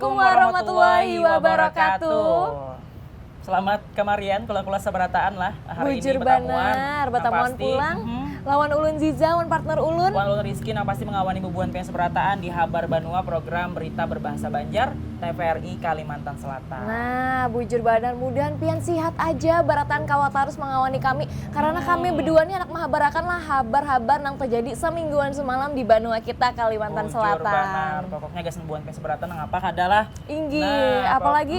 Assalamualaikum warahmatullahi wabarakatuh. Selamat kemarian kula-kula sabarataan lah hari Bujur ini betamuan. banar, betamuan pulang. Lawan ulun Ziza, lawan partner ulun. Wan ulun Rizky yang pasti mengawani bubuhan pengen sabarataan di Habar Banua program berita berbahasa Banjar TVRI Kalimantan Selatan. Nah, bujur badan mudahan pian sihat aja baratan kawat harus mengawani kami karena kami berdua nih anak mahabarakan lah habar-habar nang terjadi semingguan semalam di Banua kita Kalimantan Bujur Selatan. banar, pokoknya guys bubuhan pengen sabarataan ngapa adalah Inggi, Nah, apalagi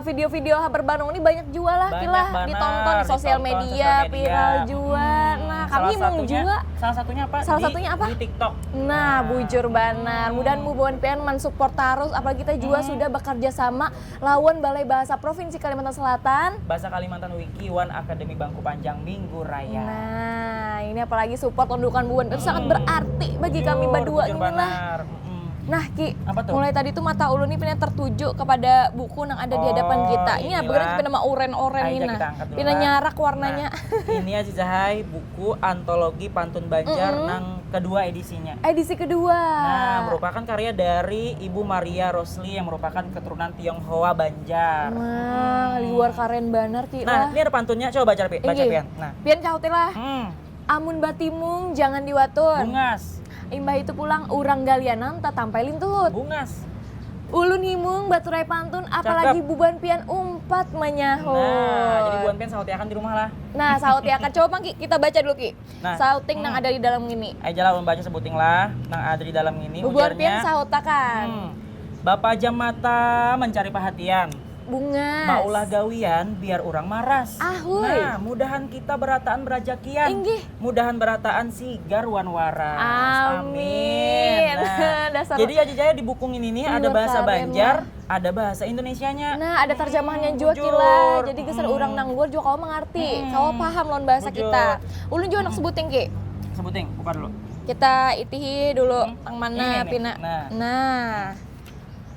video-video habar Bandung ini banyak jual lah, Banyak kilah banar, ditonton di sosial media, viral juga. Nah, kami mau juga. Salah satunya apa? Salah satunya apa? Di TikTok. Nah, bujur banar. Mudahan bubuhan pian mensupport terus, apalagi kita juga sudah bekerja sama lawan Balai Bahasa Provinsi Kalimantan Selatan. Bahasa Kalimantan Wiki One Akademi Bangku Panjang Minggu Raya. Nah, ini apalagi support undukan bubuhan itu sangat berarti bagi kami berdua Bujur inilah. banar. Nah Ki, Apa tuh? mulai tadi tuh mata ulun ini pindah tertuju kepada buku yang ada di hadapan kita. Ini inilah. beneran pindah mah oren-oren Ayo, ini kita nah. angkat dulu Pindah lah. nyarak warnanya. Nah, ini aja Zahai buku antologi pantun Banjar nang kedua edisinya. Edisi kedua. Nah, merupakan karya dari Ibu Maria Rosli yang merupakan keturunan Tionghoa Banjar. Nah, luar keren banar Ki. Nah, lah. ini ada pantunnya, coba baca Inggih. Pian. Nah, Pian kauti lah. Amun batimung jangan diwatun. bungas, Imbah itu pulang urang galianan tak tampelin tulut. bungas. Ulun himung baturai pantun apalagi buban pian umpat menyahut. Nah, jadi buan Pian sautiakan di rumah lah. Nah, sauti akan coba Ki, kita baca dulu Ki. Nah, Sauting yang ada di dalam ini. Ayo jalan baca sebuting lah, nang ada di dalam ini Bubuan pian ujarnya. sautakan. Bapak jam mata mencari perhatian. Bunga. Maulah gawian biar orang maras. Ahuy. Nah, mudahan kita berataan berajakian. Inggih. Mudahan berataan sigar wan waras. Amin. Nah, Dasar. jadi aja di buku ini nih ada Luar bahasa keren Banjar, ada bahasa Indonesianya. Nah, ada terjemahannya juga Bujur. Kila. Jadi geser urang nang luar juga kau mengerti. Kau paham lawan bahasa Bujur. kita. Ulun juga nak sebutin Ki. Sebuting, buka dulu. Kita itihi dulu tang mana Ini nih. pina. Nah.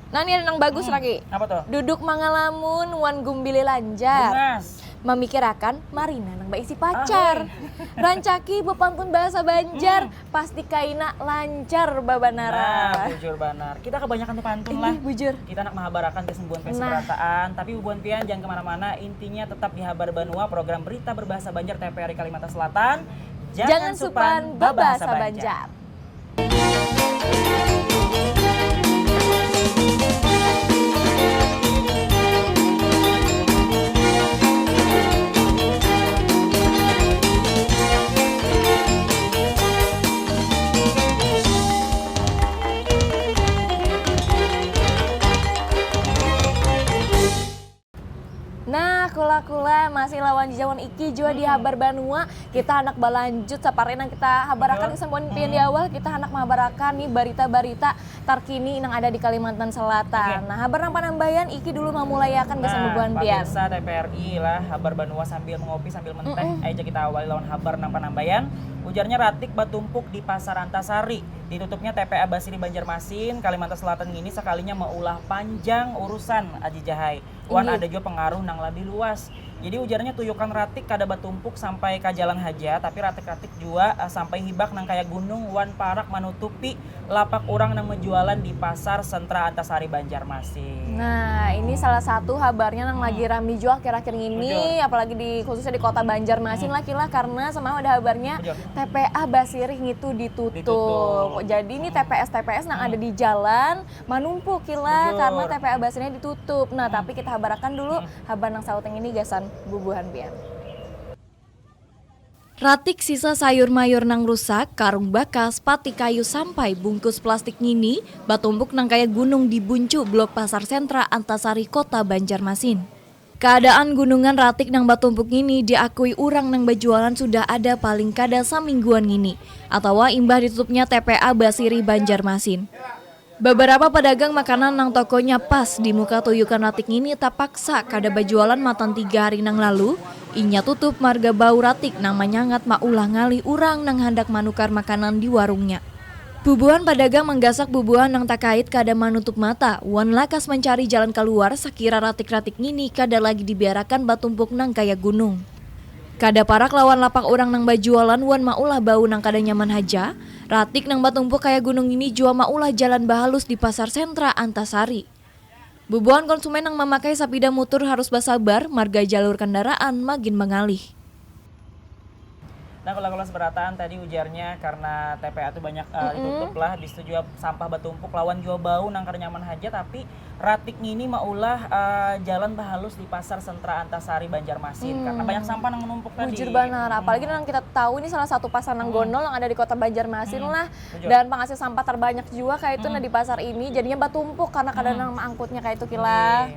Nah, ini ada yang bagus lagi. Apa tuh? Duduk mangalamun wan gumbili lanjar. Bungas. Memikirakan Marina nang isi pacar. Rancaki bepantun bahasa Banjar, pasti kaina lancar Nah, babanara. bujur banar. Kita kebanyakan tuh pantun lah. Ini bujur. Kita nak mahabarakan kesembuhan pes Nah. berataan, tapi bubuhan pian jangan kemana-mana. Intinya tetap di Habar Banua, program berita berbahasa Banjar TVRI Kalimantan Selatan. Jangan supan babasa Banjar. Nah, kula-kula masih lawan jawan iki juga di Habar Banua. Kita anak balanjut saparena kita habarakan kesembuhan pian di awal, kita anak mahabarakan nih berita-berita terkini yang ada di Kalimantan Selatan. Nah, habar nang panambayan iki dulu memulayakan besan bebuan pian. Pemirsa TVRI lah, Habar Banua sambil mengopi sambil menteh. Aja kita awali lawan habar nang panambayan. Ujarnya Ratik batumpuk di Pasar Antasari. Ditutupnya TPA Basiri Banjarmasin, Kalimantan Selatan ini sekalinya meulah panjang urusan Aji Jahai. Wan ada juga pengaruh nang lebih luas. Jadi ujarnya tuyukan Ratik kada batumpuk sampai ke Jalan Haja, tapi Ratik-ratik juga sampai hibak nang kayak gunung wan parak menutupi lapak orang nang menjualan di Pasar Sentra Antasari Banjarmasin. Nah, ini salah satu kabarnya yang lagi rame jual akhir-akhir ini, apalagi di khususnya di kota Banjarmasin lah Kila, karena semalam ada kabarnya TPA Basiri itu ditutup. Jadi ini TPS yang ada di jalan menumpuk Kila karena TPA Basirinya ditutup. Nah, tapi kita habarakan dulu habar nang sauteng ini gasan bubuhan pian. Ratik sisa sayur mayur nang rusak, karung bakas, pati kayu sampai bungkus plastik ngini, batumpuk nang kaya gunung di Buncu, Blok Pasar Sentra Antasari, Kota Banjarmasin. Keadaan gunungan Ratik nang batumpuk ini diakui urang nang berjualan sudah ada paling kada samingguan ngini, atau imbah ditutupnya TPA Basiri Banjarmasin. Beberapa pedagang makanan nang tokonya pas di muka tuyukan Ratik ini tak paksa kada berjualan matan 3 hari nang lalu, inya tutup marga bau Ratik nang manyangat maulah ngali urang nang hendak manukar makanan di warungnya. Bubuhan pedagang menggasak bubuhan nang tak kait kada manutup mata, wan lakas mencari jalan keluar sekira Ratik-ratik ini kada lagi dibiarakan batumpuk nang kaya gunung. Kada parak lawan lapak orang nang bajualan wan maulah bau nang kada nyaman haja, Ratik nang batumpuk kaya gunung ini jua maulah jalan bahalus di Pasar Sentra Antasari. Bubuhan konsumen yang memakai sepeda motor harus bersabar, marga jalur kendaraan makin mengalih. Nah kalau seberataan tadi ujarnya karena TPA itu banyak ditutup lah, habis itu juga sampah batumpuk lawan jua bau nangkar nyaman aja, tapi ratik ini maulah jalan bahalus di pasar sentra Antasari Banjarmasin karena banyak sampah yang menumpuk tadi. Bujur benar, apalagi yang kita tahu ini salah satu pasar nang gondol yang ada di kota Banjarmasin lah, Bujur. dan penghasil sampah terbanyak juga kayak itu nah di pasar ini, jadinya batumpuk karena kadang angkutnya kayak itu kila.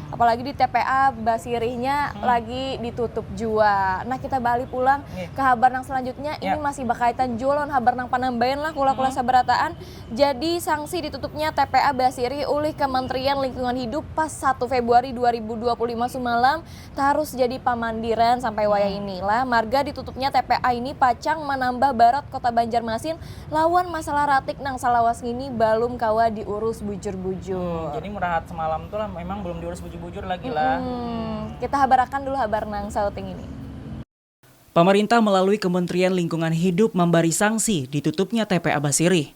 Apalagi di TPA Basirihnya lagi ditutup jua. Nah kita balik pulang ke habar nang selanjutnya, ini masih berkaitan jualan habar nang Panambayan lah kula-kula sabarataan. Jadi sanksi ditutupnya TPA Basirih oleh Kementerian Lingkungan Hidup pas 1 Februari 2025 semalam harus jadi pamandiran sampai waya inilah. Marga ditutupnya TPA ini pacang menambah barat kota Banjarmasin lawan masalah ratik nang salawas ini belum kawa diurus bujur-bujur. Jadi murahat semalam tuh lah memang belum diurus bujur lagi lah. Kita habarakan dulu habar nang sauting ini. Pemerintah melalui Kementerian Lingkungan Hidup memberi sanksi ditutupnya TPA Basirih.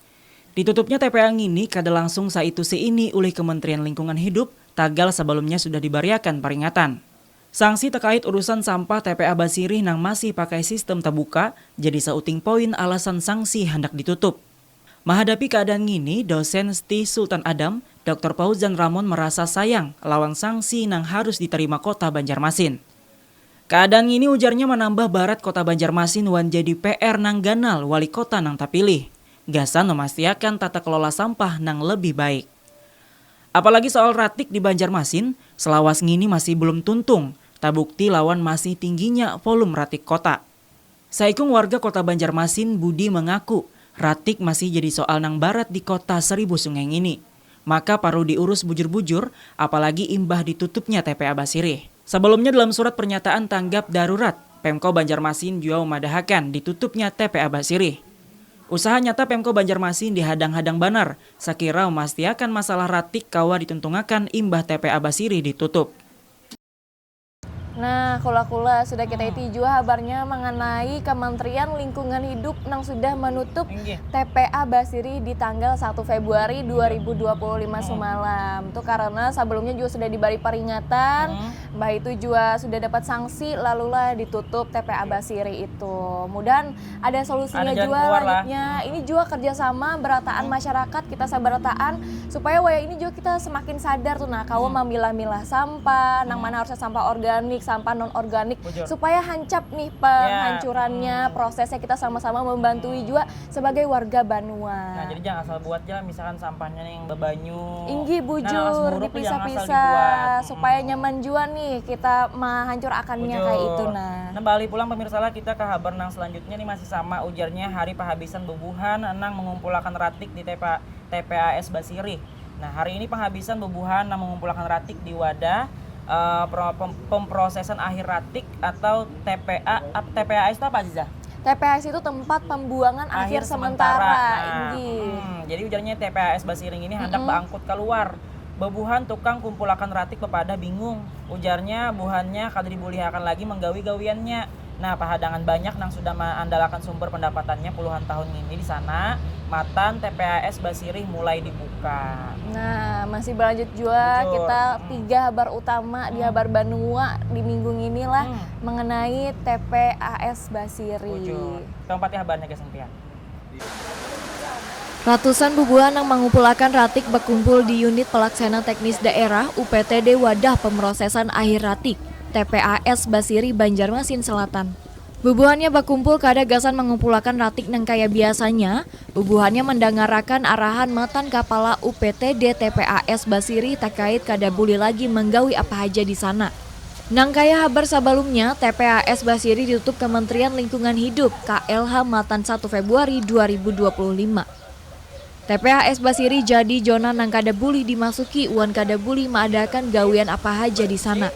Ditutupnya TPA ini kada langsung saitu ini oleh Kementerian Lingkungan Hidup, tagal sebelumnya sudah diberiakan peringatan. Sanksi terkait urusan sampah TPA Basirih nang masih pakai sistem terbuka, jadi sauting poin alasan sanksi hendak ditutup. Menghadapi keadaan ini, dosen STI Sultan Adam, Dr. Fauzan Ramon merasa sayang lawan sanksi nang harus diterima kota Banjarmasin. Keadaan ini ujarnya menambah barat kota Banjarmasin wan jadi PR nang ganal wali kota nang tapilih. Gasan memastikan tata kelola sampah nang lebih baik. Apalagi soal ratik di Banjarmasin, selawas ngini masih belum tuntung, tabukti lawan masih tingginya volume ratik kota. Saikung warga kota Banjarmasin Budi mengaku, ratik masih jadi soal nang barat di kota 1000 sungai ini. Maka perlu diurus bujur-bujur, apalagi imbah ditutupnya TPA Basirih. Sebelumnya dalam surat pernyataan tanggap darurat, Pemko Banjarmasin juga memadahakan ditutupnya TPA Basirih. Usaha nyata Pemko Banjarmasin dihadang-hadang banar, sakira memastikan masalah ratik kawa dituntungakan imbah TPA Basirih ditutup. Nah, kula-kula sudah kita iti juga habarnya mengenai Kementerian Lingkungan Hidup yang sudah menutup TPA Basirih di tanggal 1 Februari 2025 semalam. Itu karena sebelumnya juga sudah diberi peringatan, bah itu juga sudah dapat sanksi lalulah ditutup TPA Basirih itu. Mudahan ada solusinya juga lanjutnya. Ini juga kerjasama berataan masyarakat kita sabarataan supaya waya ini juga kita semakin sadar tuh nah kawa memilah-milah sampah, nang mana harusnya sampah organik, sampah non-organik, supaya hancap nih penghancurannya, prosesnya kita sama-sama membantui juga sebagai warga Banua. Nah jadi jangan asal buat aja, misalkan sampahnya yang bebanyu. Inggi bujur, dipisah-pisah, supaya nyaman juga nih kita menghancur akannya kayak itu nah. Nah balik pulang pemirsa lah kita ke habar nang selanjutnya nih masih sama ujarnya hari penghabisan bubuhan nang mengumpulkan ratik di TPAS Basirih. Nah hari ini penghabisan bubuhan nang mengumpulkan ratik di wadah pemprosesan akhir ratik atau TPAS itu apa Aziza? TPAS itu tempat pembuangan akhir sementara. Jadi ujarnya TPAS Basirih ini hendak berangkut keluar. Bebuhan tukang kumpulakan ratik pepada bingung. Ujarnya buhannya kada dibulihakan lagi menggawi gawiannya. Nah, pahadangan banyak nang sudah mengandalkan sumber pendapatannya puluhan tahun ini di sana, matan TPAS Basirih mulai dibuka. Nah, masih berlanjut juga kita 3 habar utama di habar Banua di minggu inilah mengenai TPAS Basirih. Keempatnya habarnya guys Pia. Ratusan bubuhan yang mengumpulkan ratik berkumpul di unit pelaksana teknis daerah UPTD Wadah Pemrosesan Akhir Ratik TPAS Basirih Banjarmasin Selatan. Bubuhannya berkumpul kada gasan mengumpulkan ratik nang kaya biasanya. Bubuhannya mendengarakan arahan matan kepala UPTD TPAS Basirih terkait kada boleh lagi menggawi apa aja di sana. Nang kaya habar sebelumnya, TPAS Basirih ditutup Kementerian Lingkungan Hidup KLH matan 1 Februari 2025. TPAS Basirih jadi zona nang kada boleh dimasuki uan kada boleh mengadakan gawian apa aja di sana.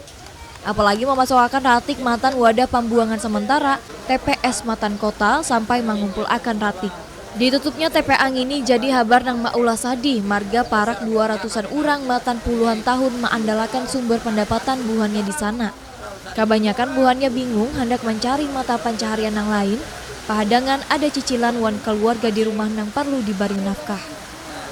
Apalagi memasukkan ratik matan wadah pembuangan sementara TPS matan kota sampai mengumpulkan ratik. Ditutupnya TPA ini jadi habar nang maulah sadih marga parak 200-an orang matan puluhan tahun mengandalkan sumber pendapatan buhannya di sana. Kebanyakan buhannya bingung hendak mencari mata pencaharian yang lain. Pahadangan ada cicilan wan keluarga di rumah nang perlu diberi nafkah.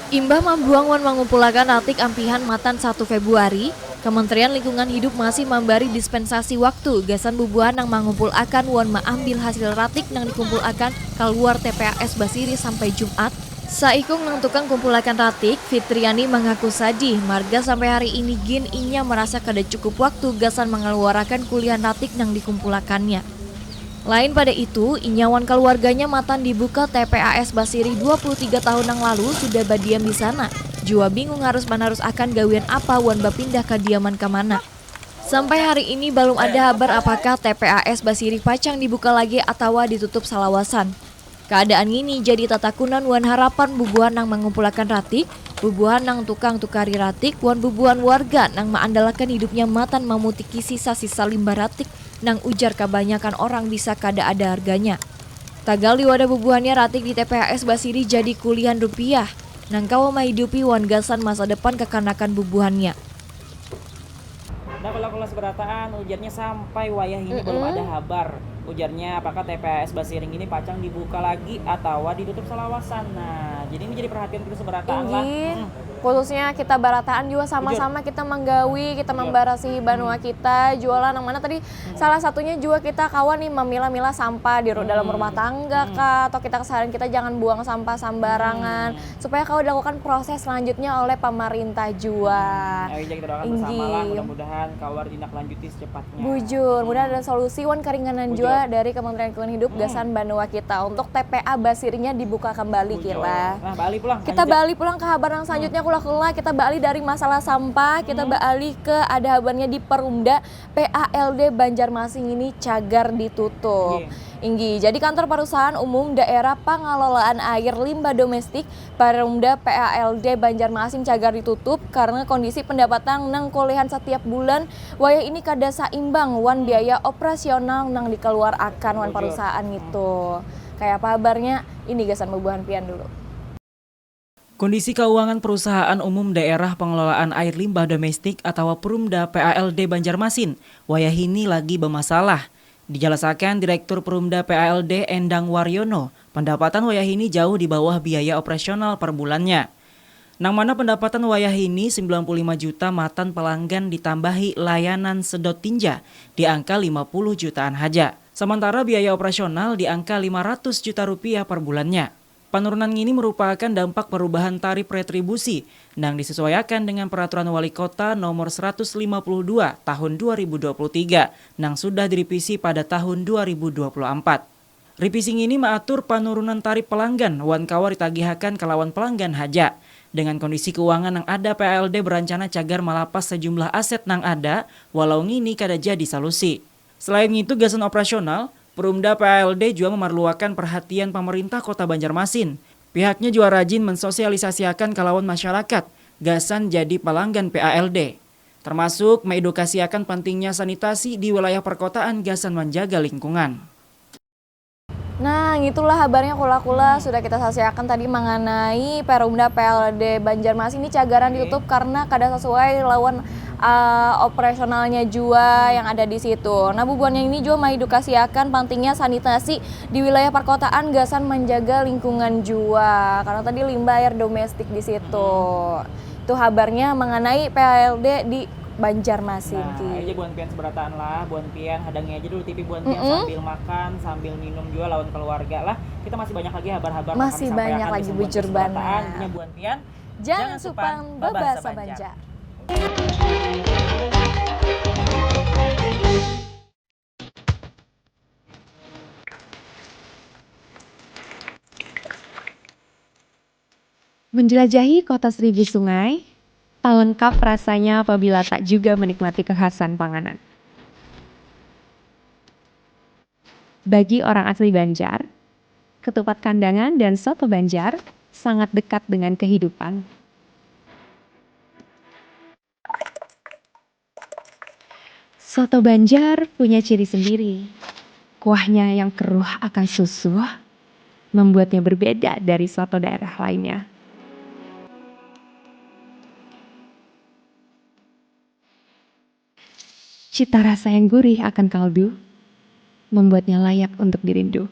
Imbah membuang wan mengumpulkan ratik ampihan matan 1 Februari, Kementerian Lingkungan Hidup masih memberi dispensasi waktu gasan bubuhan yang mengumpulkan wan mengambil hasil ratik yang dikumpulkan keluar TPAS Basiri sampai Jumat. Saikung nang tukang kumpulakan ratik, Fitriani mengaku sadih marga sampai hari ini gin inya merasa kada cukup waktu gasan mengeluarkan kuliah ratik yang dikumpulakannya. Lain pada itu, inyawan keluarganya matan dibuka TPAS Basiri 23 tahun yang lalu sudah badiam di sana. Jua bingung harus akan gawian apa wan bapindah kediaman ke mana. Sampai hari ini belum ada kabar apakah TPAS Basiri Pacang dibuka lagi atau ditutup salawasan. Keadaan ini jadi tatakunan wan harapan bubuhan nang mengumpulkan ratik, bubuhan nang tukang tukari ratik, wan bubuhan warga nang mengandalkan hidupnya matan memutiki sisa-sisa limbah ratik nang ujar kebanyakan orang bisa kada ada harganya. Tagal wadah bubuhannya ratik di TPAS Basiri jadi kuliahan rupiah, nang kawa menghidupi wan gasan masa depan kekanakan bubuhannya. Nah kalau kelas berataan ujarnya sampai wayah ini belum ada kabar. Ujarnya apakah TPAS Basiring ini Pacang dibuka lagi atau ditutup salawasan. Nah jadi ini jadi perhatian kita seberataan lah. Khususnya kita barataan juga sama-sama kita menggawi, kita membarasi banua kita, jualan yang mana tadi salah satunya juga kita kawan nih memilah-milah sampah di dalam rumah tangga kah, atau kita kesadaran kita jangan buang sampah sembarangan supaya kau dilakukan proses selanjutnya oleh pemerintah juga. Ayo kita doakan bersama lah, mudah-mudahan kawar tindak lanjuti secepatnya. Bujur, mudah ada solusi wan keringanan juga dari Kementerian Lingkungan Hidup gasan banua kita untuk TPA Basirinya dibuka kembali kila. Nah, balik pulang. Kita balik pulang ke kabar yang selanjutnya kula kita balik dari masalah sampah, kita balik ke ada kabarnya di Perumda PALD Banjarmasin ini cagar ditutup. Inggi, jadi kantor perusahaan umum daerah pengelolaan air limbah domestik Perumda PALD Banjarmasin cagar ditutup karena kondisi pendapatan nang kolehan setiap bulan wayah ini kada saimbang wan biaya operasional nang dikeluar akan wan perusahaan itu. Kayak apa kabarnya? Ini gasan bubuhan pian dulu. Kondisi keuangan perusahaan umum daerah pengelolaan air limbah domestik atau Perumda PALD Banjarmasin wayah ini lagi bermasalah. Dijelaskan Direktur Perumda PALD Endang Waryono, pendapatan wayah ini jauh di bawah biaya operasional per bulannya. Nang mana pendapatan wayah ini 95 juta matan pelanggan ditambahi layanan sedot tinja di angka 50 jutaan haja. Sementara biaya operasional di angka 500 juta rupiah per bulannya. Penurunan ini merupakan dampak perubahan tarif retribusi yang disesuaikan dengan Peraturan Wali Kota Nomor 152 Tahun 2023 yang sudah direvisi pada tahun 2024. Revisi ini mengatur penurunan tarif pelanggan wan kawar ditagihakan ke lawan pelanggan haja. Dengan kondisi keuangan yang ada, PALD berencana cagar malapas sejumlah aset yang ada walau ini kada jadi solusi. Selain itu gasan operasional, Perumda PALD juga memerlukan perhatian pemerintah Kota Banjarmasin. Pihaknya juga rajin mensosialisasikan ke lawan masyarakat gasan jadi pelanggan PALD. Termasuk mengedukasi akan pentingnya sanitasi di wilayah perkotaan gasan menjaga lingkungan. Nah, itulah kabarnya kula-kula sudah kita saksikan tadi mengenai Perumda PALD Banjarmasin ini cagaran ditutup karena kada sesuai lawan operasionalnya juga yang ada di situ. Nah, bubuannya ini juga mengedukasi akan pentingnya sanitasi di wilayah perkotaan gasan menjaga lingkungan juga. Karena tadi limbah air domestik di situ. Itu kabarnya mengenai PALD di Banjarmasin. Nah, aja buan pian seberataan lah, buan pian hadangi aja dulu TV buan pian sambil makan, sambil minum juga lawan keluarga lah. Kita masih banyak lagi kabar-kabar masih banyak lagi bujur bana. Punya buan pian. Jangan supang babasa Banjar. Menjelajahi kota seribu sungai, tak lengkap rasanya apabila tak juga menikmati kekhasan panganan. Bagi orang asli Banjar, ketupat kandangan dan soto Banjar sangat dekat dengan kehidupan. Soto Banjar punya ciri sendiri. Kuahnya yang keruh akan susu membuatnya berbeda dari soto daerah lainnya. Cita rasa yang gurih akan kaldu membuatnya layak untuk dirindu. .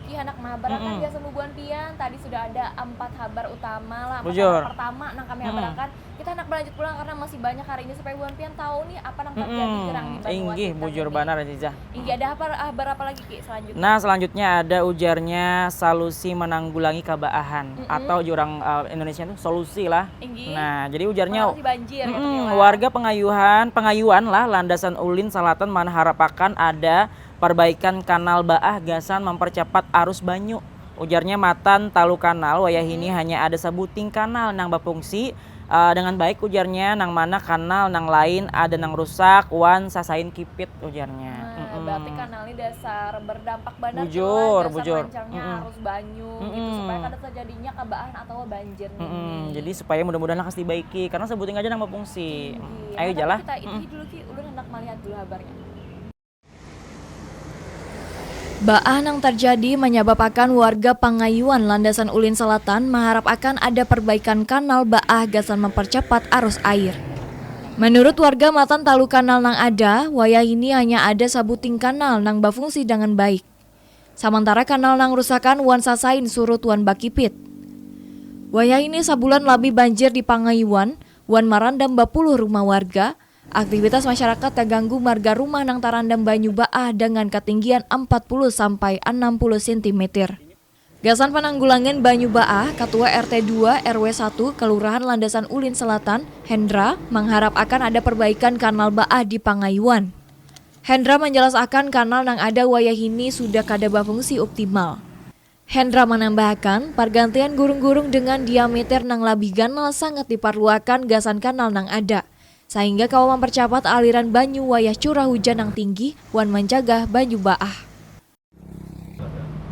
Ki hendak menghabarakan biasa bubuhan pian. Tadi sudah ada 4 habar utama lah. Bujur. Pertama nang kami habarakan. Kita hendak berlanjut pulang karena masih banyak hari ini supaya bubuhan pian tahu nih apa nang terjadi gerang di Banua Inggih, kita bujur ini. banar Aziza. Inggih, ada habar apa lagi Ki selanjutnya? Nah, selanjutnya ada ujarnya solusi menanggulangi kabaahan atau jurang Indonesia itu solusi lah. Inggih. Nah, jadi ujarnya Mengatasi banjir katanya lah. warga pengayuan lah Landasan Ulin Selatan mengharapkan ada perbaikan kanal Baah Gasan mempercepat arus banyu. Ujarnya matan talu kanal wayah ini hanya ada sabuting kanal nang bapungsi dengan baik ujarnya nang mana kanal nang lain ada nang rusak wan sasain kipit ujarnya. Nah, berarti kanal ini dasar berdampak benar Bujur, dasar bujur. lancarnya arus banyu gitu supaya kada terjadinya kabaan atau banjir nih. Jadi supaya mudah-mudahan lakas dibaiki karena sebuting aja nang bapungsi. Ayo Tapi jalan. Kita itu dulu Ki, ulun hendak melihat dulu habarnya. Baah yang terjadi menyebabkan warga Pangayuan Landasan Ulin Selatan mengharap akan ada perbaikan kanal Baah Gasan mempercepat arus air. Menurut warga matan talu kanal nang ada, wayah ini hanya ada sabuting kanal nang bafungsi dengan baik. Sementara kanal nang rusakan wan sasain surut wan bakipit. Wayah ini sabulan lebih banjir di Pangayuan, wan marandam 20 rumah warga. Aktivitas masyarakat terganggu marga rumah nang tarandam banyu Baah dengan ketinggian 40 sampai 60 cm. Gasan penanggulangan banyu Baah, Ketua RT 2 RW 1 Kelurahan Landasan Ulin Selatan, Hendra, mengharap akan ada perbaikan kanal Baah di Pangayuan. Hendra menjelaskan kanal nang ada wayah ini sudah kada berfungsi optimal. Hendra menambahkan, pergantian gurung-gurung dengan diameter nang lebih ganal sangat diperlukan gasan kanal nang ada. Sehingga kau mempercepat aliran banyu wayah curah hujan yang tinggi wan mencegah banyu Baah.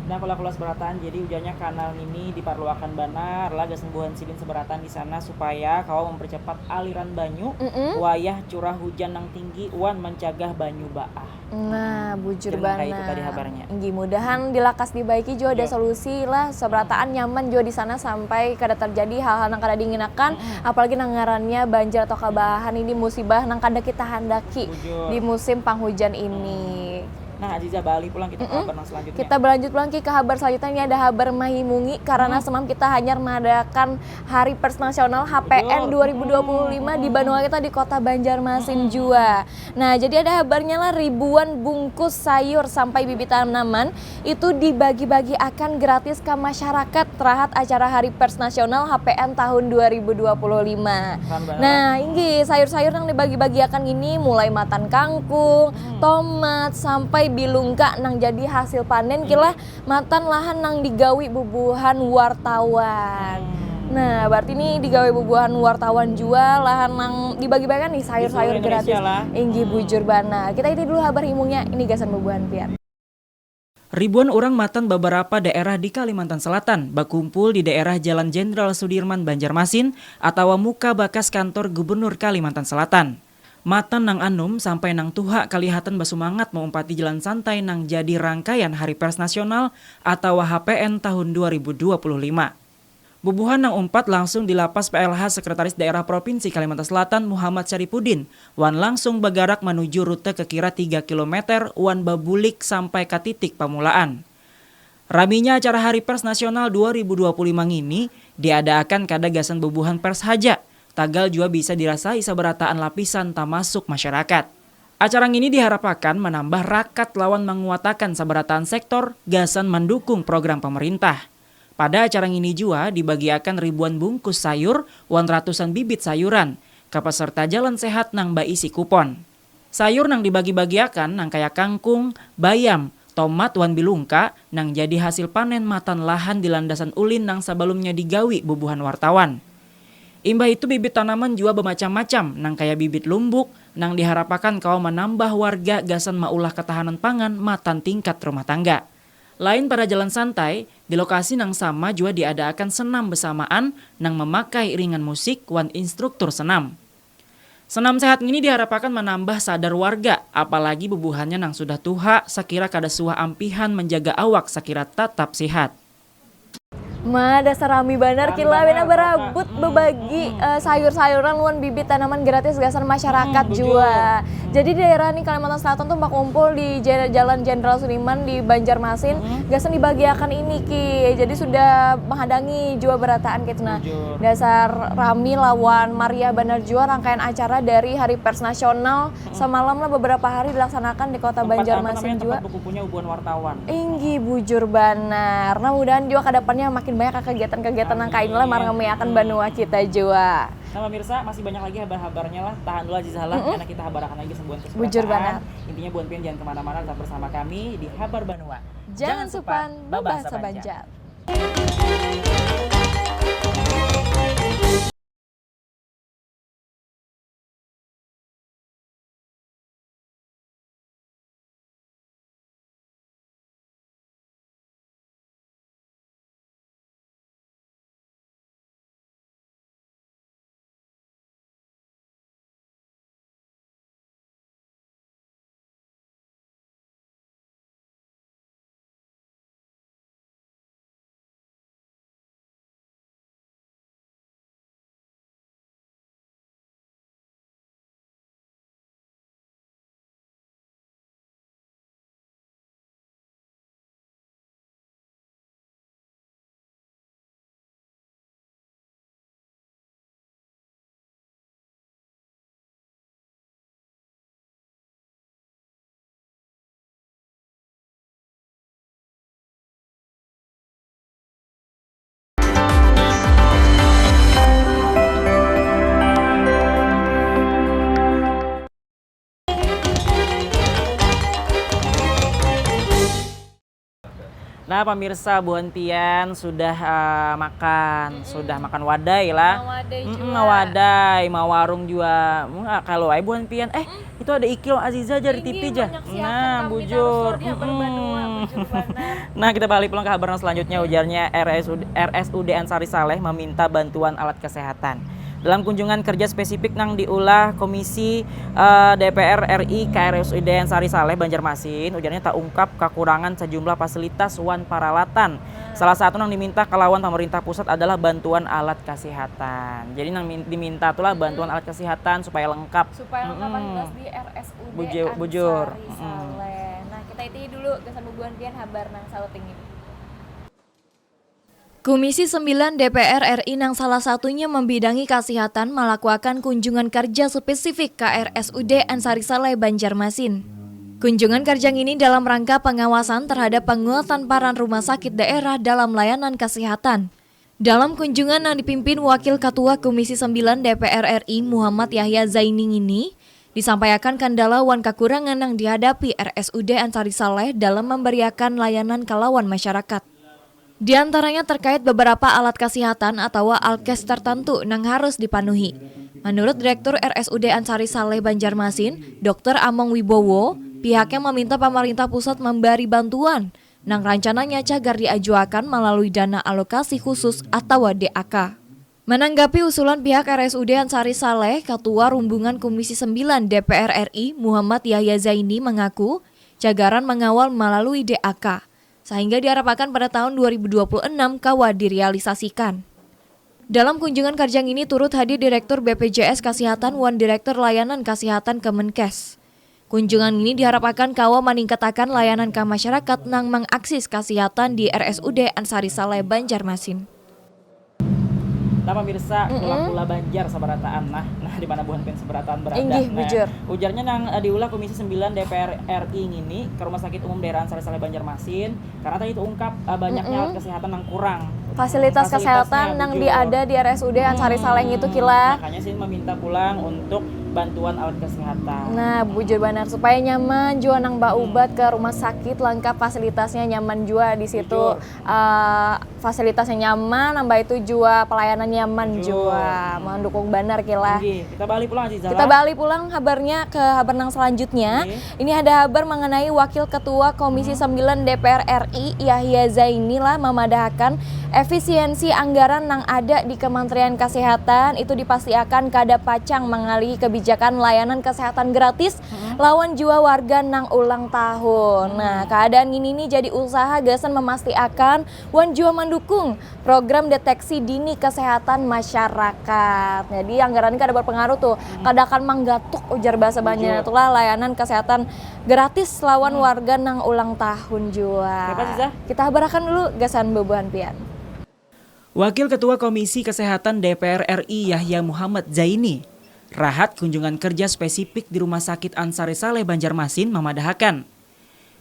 Nah, kula seberatan jadi ujarnya kanal ini diperlukan benar lah sembuhan silin seberatan di sana supaya kau mempercepat aliran banyu wayah curah hujan yang tinggi wan mencegah banyu Baah. Nah, bujur Jadi banget. itu tadi kabarnya. Inggih, mudahan dilakas dibaiki juga ada solusi lah seberataan nyaman juga di sana sampai kada terjadi hal-hal yang kada diinginkan apalagi nangarannya banjir atau kabahan ini musibah nang kada kita handaki Bujur. di musim penghujan ini. Nah, Aziza balik pulang kita ke kabar selanjutnya. Kita berlanjut lagi ke kabar selanjutnya. Ini ada kabar Mahimungi karena semalam kita hanya mengadakan Hari Pers Nasional HPN 2025 di Banua kita di Kota Banjarmasin juga. Nah, jadi ada kabarnya lah ribuan bungkus sayur sampai bibit tanaman itu dibagi-bagi akan gratis ke masyarakat terhadap acara Hari Pers Nasional HPN tahun 2025. Nah, ini sayur-sayur yang dibagi-bagi akan ini mulai matan kangkung, tomat sampai bilungka nang jadi hasil panen kila matan lahan nang digawi bubuhan wartawan. Nah, berarti ini digawe bubuhan wartawan juga lahan nang dibagi-bagikan nih sayur-sayur Di seluruh gratis. Indonesia lah. Inggi bujur bana. Kita ini dulu kabar himungnya ini gasan bubuhan pian. Ribuan orang matan beberapa daerah di Kalimantan Selatan berkumpul di daerah Jalan Jenderal Sudirman Banjarmasin atau muka bakas kantor Gubernur Kalimantan Selatan. Matan nang anum sampai nang tuha kelihatan basumangat mengumpati jalan santai nang jadi rangkaian Hari Pers Nasional atau HPN tahun 2025. Bubuhan nang umpat langsung di Lapas PLH Sekretaris Daerah Provinsi Kalimantan Selatan Muhammad Syaripudin. Wan langsung bergerak menuju rute kekira 3 km wan babulik sampai ke titik pemulaan. Raminya acara Hari Pers Nasional 2025 ini diadakan kada gasan bubuhan pers haja. Tagal juga bisa dirasai seberataan lapisan termasuk masyarakat. Acara ini diharapkan menambah rakat lawan menguatakan seberataan sektor gasan mendukung program pemerintah. Pada acara ini juga dibagiakan ribuan bungkus sayur wan ratusan bibit sayuran ke peserta jalan sehat nang baisi kupon. Sayur nang dibagi-bagiakan nang kaya kangkung, bayam, tomat wan bilungka nang jadi hasil panen matan lahan di Landasan Ulin nang sebelumnya digawi bubuhan wartawan. Imbah itu bibit tanaman juga bermacam-macam, nang kaya bibit lumbuk, nang diharapkan kau menambah warga gasan maulah ketahanan pangan matan tingkat rumah tangga. Lain pada jalan santai, di lokasi nang sama juga diadakan senam bersamaan nang memakai iringan musik wan instruktur senam. Senam sehat ini diharapkan menambah sadar warga, apalagi bubuhannya nang sudah tuha, sekira kada suah ampihan menjaga awak sekira tetap sehat. Ma, dasar rami banar Rami kila banar, bena berabut berbagi sayur-sayuran luan bibit tanaman gratis gasan masyarakat jua. Jadi di daerah nih Kalimantan Selatan tuh mak kumpul di Jalan Jenderal Sudirman di Banjarmasin gasan dibagiakan ini ki. Jadi sudah menghadangi jua berataan gitu nah. Bujur. Dasar rami lawan Maria Banar jua rangkaian acara dari Hari Pers Nasional semalam lah beberapa hari dilaksanakan di Kota Banjarmasin jua. Tempat berkumpulnya Ubuan wartawan. Inggi bujur banar. Nah mudahan juga kedepannya makin banyak kegiatan-kegiatan nangka inilah marangamiakan Banua kita jua. Nah pemirsa masih banyak lagi habar-habarnya lah. Tahan dulu Azizah lah, karena kita habarakan lagi sebuah kesempatan. Bujur banget. Intinya buat pian jangan kemana-mana, tetap bersama kami di Habar Banua. Jangan supan babasa Banjar. Nah pemirsa buan pian sudah makan wadai lah. Wadai jua. Wadai, mau warung juga. Kalau ai buan pian itu ada Ikil Aziza dari TV aja. Nah, bujur. Nah, kita balik pulang ke kabar selanjutnya ujarnya RSUD Ansari Saleh meminta bantuan alat kesehatan. Dalam kunjungan kerja spesifik nang diulah Komisi DPR RI ke RSUD Ansari Saleh Banjarmasin, ujarnya tak ungkap kekurangan sejumlah fasilitas wan paralatan. Salah satu yang diminta ke lawan pemerintah pusat adalah bantuan alat kesehatan. Jadi yang diminta itulah bantuan alat kesehatan supaya lengkap. Supaya lengkap fasilitas di RSUD Bujur. Ansari Saleh. Nah, kita itu dulu kesan bubuan pian habar nang sauting ini. Komisi 9 DPR RI nang salah satunya membidangi kesehatan melakukan kunjungan kerja spesifik ke RSUD Ansari Saleh Banjarmasin. Kunjungan kerja ini dalam rangka pengawasan terhadap penguatan peran rumah sakit daerah dalam layanan kesehatan. Dalam kunjungan yang dipimpin Wakil Ketua Komisi 9 DPR RI Muhammad Yahya Zaini ini, disampaikan kendala wan kekurangan yang dihadapi RSUD Ansari Saleh dalam memberiakan layanan ke lawan masyarakat. Di antaranya terkait beberapa alat kesehatan atau alkes tertentu yang harus dipenuhi. Menurut Direktur RSUD Ansari Saleh Banjarmasin, Dr. Among Wibowo, pihaknya meminta pemerintah pusat memberi bantuan nang rencananya cagar diajuakan melalui dana alokasi khusus atau DAK. Menanggapi usulan pihak RSUD Ansari Saleh, Ketua Rumbungan Komisi 9 DPR RI Muhammad Yahya Zaini mengaku cagaran mengawal melalui DAK. Sehingga diharapkan pada tahun 2026 kawa direalisasikan. Dalam kunjungan kerja ini turut hadir Direktur BPJS Kesehatan wan Direktur Layanan Kesehatan Kemenkes. Kunjungan ini diharapkan kawa meningkatkan layanan ke masyarakat nang mengakses kesehatan di RSUD Ansari Saleh Banjarmasin. Nah pemirsa, pula Banjar sabarataan nah di mana buhan pen sabarataan berada. Inggih, Nah, bujur. ujarnya nang diulah Komisi 9 DPR RI ini ke Rumah Sakit Umum Daerah Ansari Saleh Banjarmasin karena tadi itu ungkap banyaknya alat kesehatan yang kurang. Fasilitas kesehatan yang diada di RSUD Ansari Saleh itu kila. Makanya sih meminta pulang untuk bantuan alat kesehatan. Nah, bujur benar supaya nyaman jua nang baubat ke rumah sakit lengkap fasilitasnya nyaman jua di situ. Fasilitasnya nyaman, nambah itu jua pelayanan nyaman jua. Mendukung benar kila. Kita balik pulang Azizah. Kita balik pulang kabarnya ke kabar nang selanjutnya. Ini ada kabar mengenai Wakil Ketua Komisi 9 DPR RI Yahya Zaini lah memadahkan efisiensi anggaran yang ada di Kementerian Kesehatan itu dipastikan kada pacang mengalih kebijakan kebijakan layanan kesehatan gratis lawan jua warga nang ulang tahun. Nah, keadaan ini nih jadi usaha gasan memastikan wan jua mendukung program deteksi dini kesehatan masyarakat. Jadi anggaran ini kada berpengaruh tuh, kadakan manggatuk ujar bahasa Banjar itulah layanan kesehatan gratis lawan warga nang ulang tahun jua. Siapa sih, Zah? Kita habarakan dulu gasan bebuan pian. Wakil Ketua Komisi Kesehatan DPR RI Yahya Muhammad Zaini, rahat kunjungan kerja spesifik di Rumah Sakit Ansari Saleh Banjarmasin memadahakan.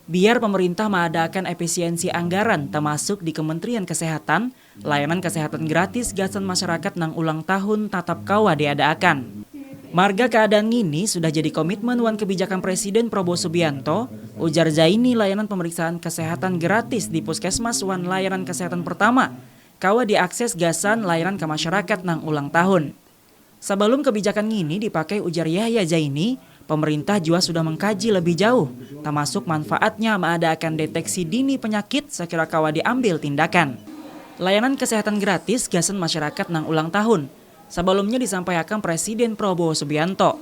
Biar pemerintah mengadakan efisiensi anggaran termasuk di Kementerian Kesehatan, layanan kesehatan gratis gasan masyarakat nang ulang tahun tatap kawa diadakan. Marga keadaan ini sudah jadi komitmen wan kebijakan Presiden Prabowo Subianto, ujar Zaini layanan pemeriksaan kesehatan gratis di Puskesmas wan layanan kesehatan pertama, kawa diakses gasan layanan ke masyarakat nang ulang tahun. Sebelum kebijakan ini dipakai ujar Yahya Zaini, pemerintah juga sudah mengkaji lebih jauh, termasuk manfaatnya mengadakan deteksi dini penyakit sekira kawa diambil tindakan. Layanan kesehatan gratis gasan masyarakat nang ulang tahun, sebelumnya disampaikan Presiden Prabowo Subianto.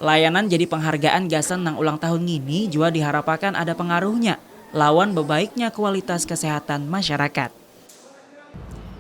Layanan jadi penghargaan gasan nang ulang tahun ini juga diharapkan ada pengaruhnya, lawan bebaiknya kualitas kesehatan masyarakat.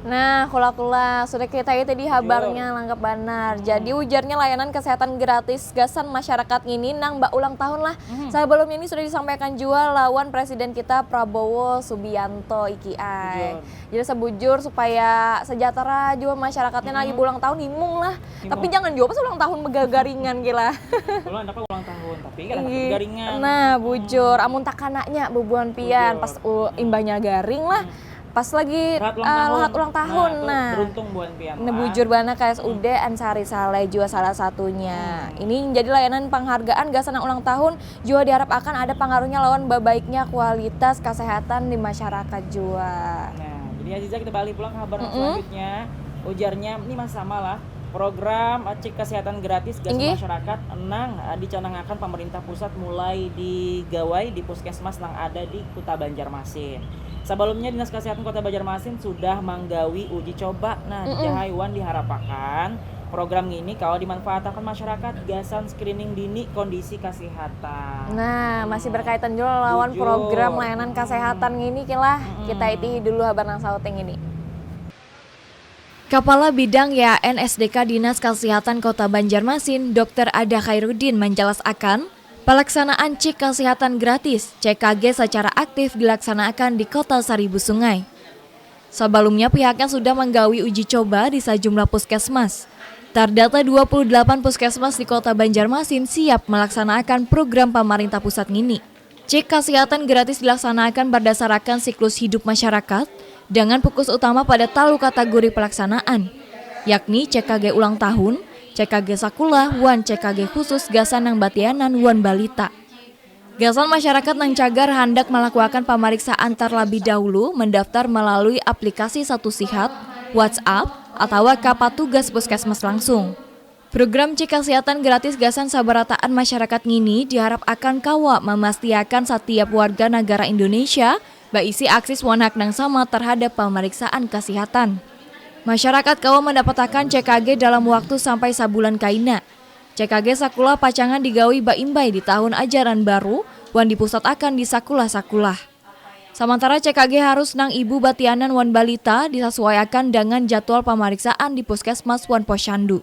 Nah, kula sudah kita tadi habarnya lengkap benar. Jadi ujarnya layanan kesehatan gratis gasan masyarakat ini nang mbak ulang tahun lah. Sebelum ini sudah disampaikan juga lawan Presiden kita Prabowo Subianto iki ai. Jadi sebujur supaya sejahtera juga masyarakatnya lagi ulang tahun himung lah. Tapi jangan juga pas ulang tahun megagaringan gila. Kalau anda ulang tahun tapi kan garingan. Nah, bujur amun takanaknya bebuan pian pas imbahnya garing lah. Pas lagi lahat ulang tahun. Nah, beruntung buan pian. Nah, bujur bana KSUD Ansari Saleh juga salah satunya. Ini jadi layanan penghargaan gasan ulang tahun juga diharap akan ada pengaruhnya lawan baiknya kualitas kesehatan di masyarakat juga. Nah, jadi Aziza kita balik pulang ke kabar selanjutnya. Ujarnya ini masih sama lah. Program cek kesehatan gratis gasan masyarakat enang dicanangkan pemerintah pusat mulai digawai di puskesmas yang ada di Kota Banjarmasin. Sebelumnya Dinas Kesehatan Kota Banjarmasin sudah menggawi uji coba. Nah, di Cahayuan diharapkan program ini kalau dimanfaatkan masyarakat gasan screening dini kondisi kesehatan. Nah, masih berkaitan juga lawan program layanan kesehatan ini kilah. Kita iti dulu habar nang sauting ini. Kepala Bidang YAN SDK Dinas Kesehatan Kota Banjarmasin, Dr. Ada Khairuddin menjelaskan, pelaksanaan cek kesehatan gratis CKG secara aktif dilaksanakan di Kota Seribu Sungai. Sebelumnya pihaknya sudah menggawi uji coba di sejumlah puskesmas. Terdata 28 puskesmas di Kota Banjarmasin siap melaksanakan program pemerintah pusat ini. Cek kesehatan gratis dilaksanakan berdasarkan siklus hidup masyarakat dengan fokus utama pada talu kategori pelaksanaan, yakni CKG ulang tahun, CKG sakula, wan CKG khusus gasan nang batianan wan balita. Gasan masyarakat nang cagar hendak melakukan pemeriksaan terlebih dahulu mendaftar melalui aplikasi Satu Sihat, WhatsApp, atau kapatugas puskesmas langsung. Program cek kesehatan gratis gasan sabarataan masyarakat ini diharap akan kawa memastikan setiap warga negara Indonesia baisi akses wanak nang sama terhadap pemeriksaan kesehatan. Masyarakat kawa mendapatkan CKG dalam waktu sampai sabulan kaina. CKG sakula pacangan digawi baimbai di tahun ajaran baru, wan dipusat akan di sakulah-sakulah. Sementara CKG harus nang ibu batianan wan balita disesuaikan dengan jadwal pemeriksaan di puskesmas wan posyandu.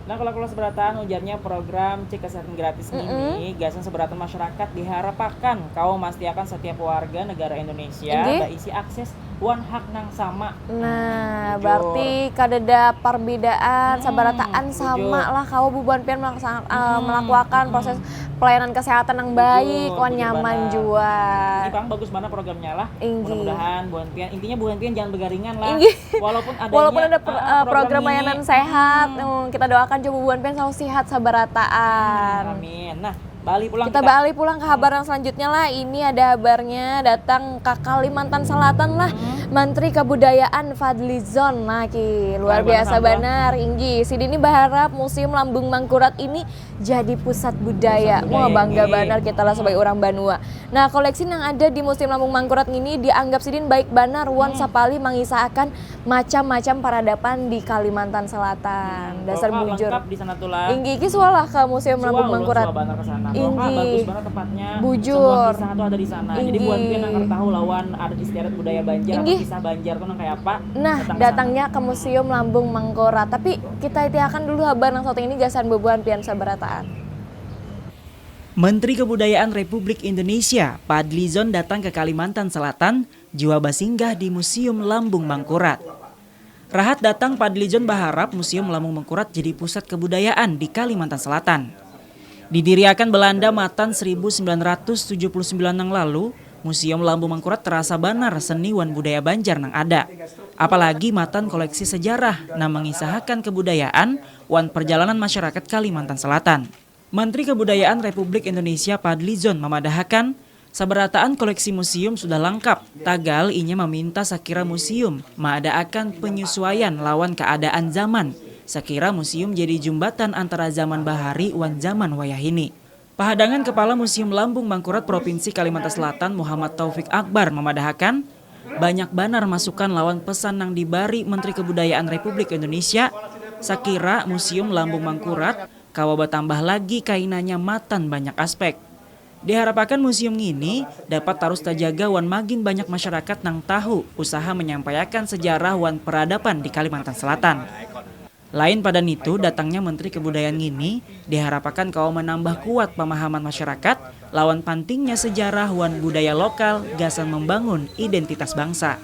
Nah, kalau seberatan ujarnya program cek kesehatan gratis ini, gasan seberatan masyarakat diharapkan kau memastikan setiap warga negara Indonesia isi akses wan hak nang sama. Nah, berarti kadeda perbedaan sabarataan sama lah kau bubuan pian melakukan proses pelayanan kesehatan yang baik, wan nyaman juga. Ini Bang bagus mana programnya lah. Mudah-mudahan buan pian intinya buan pian jangan begaringan lah. Walaupun ada program layanan sehat, kita doakan coba buan pian selalu sehat sabarataan. Amin. Nah, balik pulang ke kabar yang selanjutnya lah. Ini ada kabarnya datang ke Kalimantan Selatan lah. Menteri Kebudayaan Fadlizon. Nah, ki luar Baik biasa banget, benar Inggi. Sidini berharap Museum Lambung Mangkurat ini jadi pusat budaya. Wah, bangga Inggi. benar kita lah sebagai orang Banua. Nah, koleksi yang ada di Museum Lambung Mangkurat ini dianggap Sidin baik benar wan sapali mengisahkan macam-macam peradaban di Kalimantan Selatan. Dasar Pokoknya bujur. lengkap di sana tuh lah. Inggi ki sualah ke Museum Lambung Mangkurat. Banget ke sana. Inggi. Pokoknya bagus banget tempatnya. Bujur. Semua kisah tuh ada di sana. Jadi Inggi. buat pian yang tahu lawan arti istiadat budaya Banjar Inggi. atau kisah Banjar tuh nang kayak apa? Nah, datang ke datangnya ke Museum Lambung Mangkurat. Tapi kita itiakan dulu habar nang satu ini gasan bebuan pian sabarataan. Menteri Kebudayaan Republik Indonesia, Fadlizon datang ke Kalimantan Selatan, jua basinggah di Museum Lambung Mangkurat. Rahat datang, Fadlizon berharap Museum Lambung Mangkurat jadi pusat kebudayaan di Kalimantan Selatan. Didirikan Belanda matan 1979 yang lalu, Museum Lambung Mangkurat terasa banar seni wan budaya Banjar nang ada. Apalagi matan koleksi sejarah yang mengisahkan kebudayaan wan perjalanan masyarakat Kalimantan Selatan. Menteri Kebudayaan Republik Indonesia Fadlizon memadahkan sabarataan koleksi museum sudah lengkap. Tagal inya meminta sakira museum akan penyesuaian lawan keadaan zaman. Sakira museum jadi jembatan antara zaman bahari wan zaman wayahini. Pahadangan Kepala Museum Lambung Mangkurat Provinsi Kalimantan Selatan Muhammad Taufik Akbar memadahkan banyak banar masukan lawan pesan yang dibari Menteri Kebudayaan Republik Indonesia. Sakira Museum Lambung Mangkurat kawa bertambah lagi kainannya matan banyak aspek. Diharapkan museum ini dapat terus terjaga wan magin banyak masyarakat nang tahu usaha menyampaikan sejarah wan peradaban di Kalimantan Selatan. Lain pada itu datangnya Menteri Kebudayaan ini diharapkan kau menambah kuat pemahaman masyarakat lawan pentingnya sejarah wan budaya lokal gasan membangun identitas bangsa.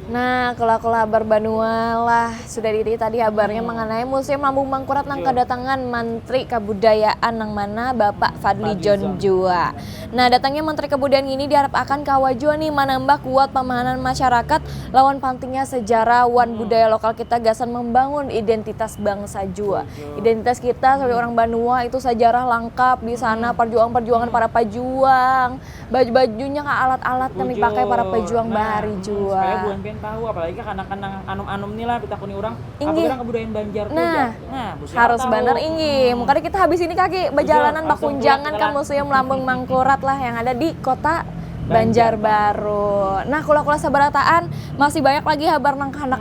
Nah, kalau habar Banua lah sudah diri tadi kabarnya mengenai Museum Lambung Mangkurat nang kedatangan Menteri Kebudayaan nang mana Bapak Fadlizon jua. Nah, datangnya Menteri Kebudayaan ini diharapkan kawajua nih menambah kuat pemahaman masyarakat lawan pentingnya sejarah wan budaya lokal kita gasan membangun identitas bangsa jua. Identitas kita sebagai orang Banua itu sejarah lengkap di sana, perjuangan para pejuang, baju-bajunya ke alat-alat yang dipakai para pejuang bahari jua. Supaya buan pian tahu apalagi kan anum-anum nih lah kita kuni orang Inggi. apa kebudayaan Banjar tuh. Nah, harus bener Inggi. Makanya kita habis ini kaki berjalanan bakunjangan ke Museum Lambung Mangkurat lah yang ada di kota Banjarbaru. Nah, kula-kula sabarataan masih banyak lagi habar nang hendak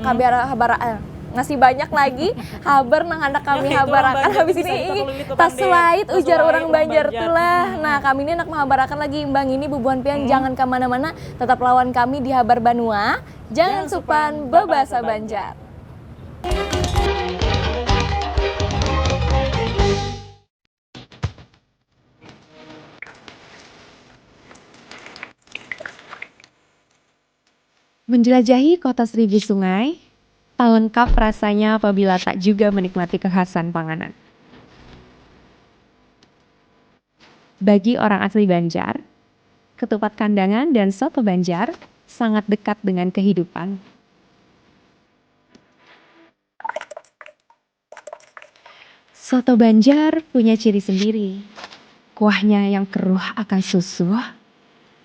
masih banyak lagi habar nang hendak kami habarakan habis ini tas selait ujar orang Banjar tuh lah. Nah, kami ini nak menghabarakan lagi imbang ini bubuan pian jangan kemana-mana, tetap lawan kami di Habar Banua. Jangan supan bebasa Banjar. Menjelajahi kota seribu sungai, tak lengkap rasanya apabila tak juga menikmati kekhasan panganan. Bagi orang asli Banjar, ketupat kandangan dan soto Banjar sangat dekat dengan kehidupan. Soto Banjar punya ciri sendiri. Kuahnya yang keruh akan susu,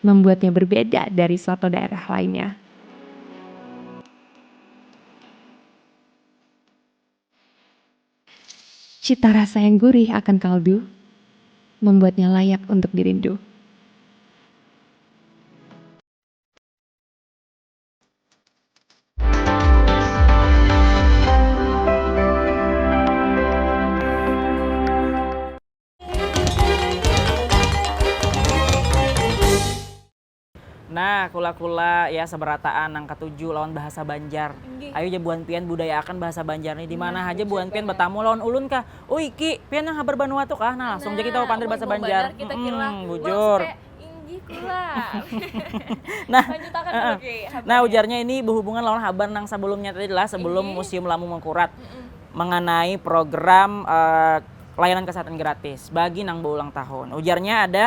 membuatnya berbeda dari soto daerah lainnya. Cita rasa yang gurih akan kaldu, membuatnya layak untuk dirindu. Nah, kula-kula ya seberataan nang ketujuh lawan bahasa Banjar. Ayo aja buan pian budayakan bahasa Banjar nih di mana aja buan pian bertamu lawan ulun kah. Oh iki, pian yang habar Banua tuh kah. Nah, langsung aja kita pandai bahasa Banjar. Kita kira bujur. Inggi kula. Nah, Lanjutakan dulu Ki. nah ujarnya ini berhubungan lawan habar nang sebelumnya tadi lah sebelum Museum Lambung Mangkurat mengenai program layanan kesehatan gratis bagi nang berulang tahun. Ujarnya ada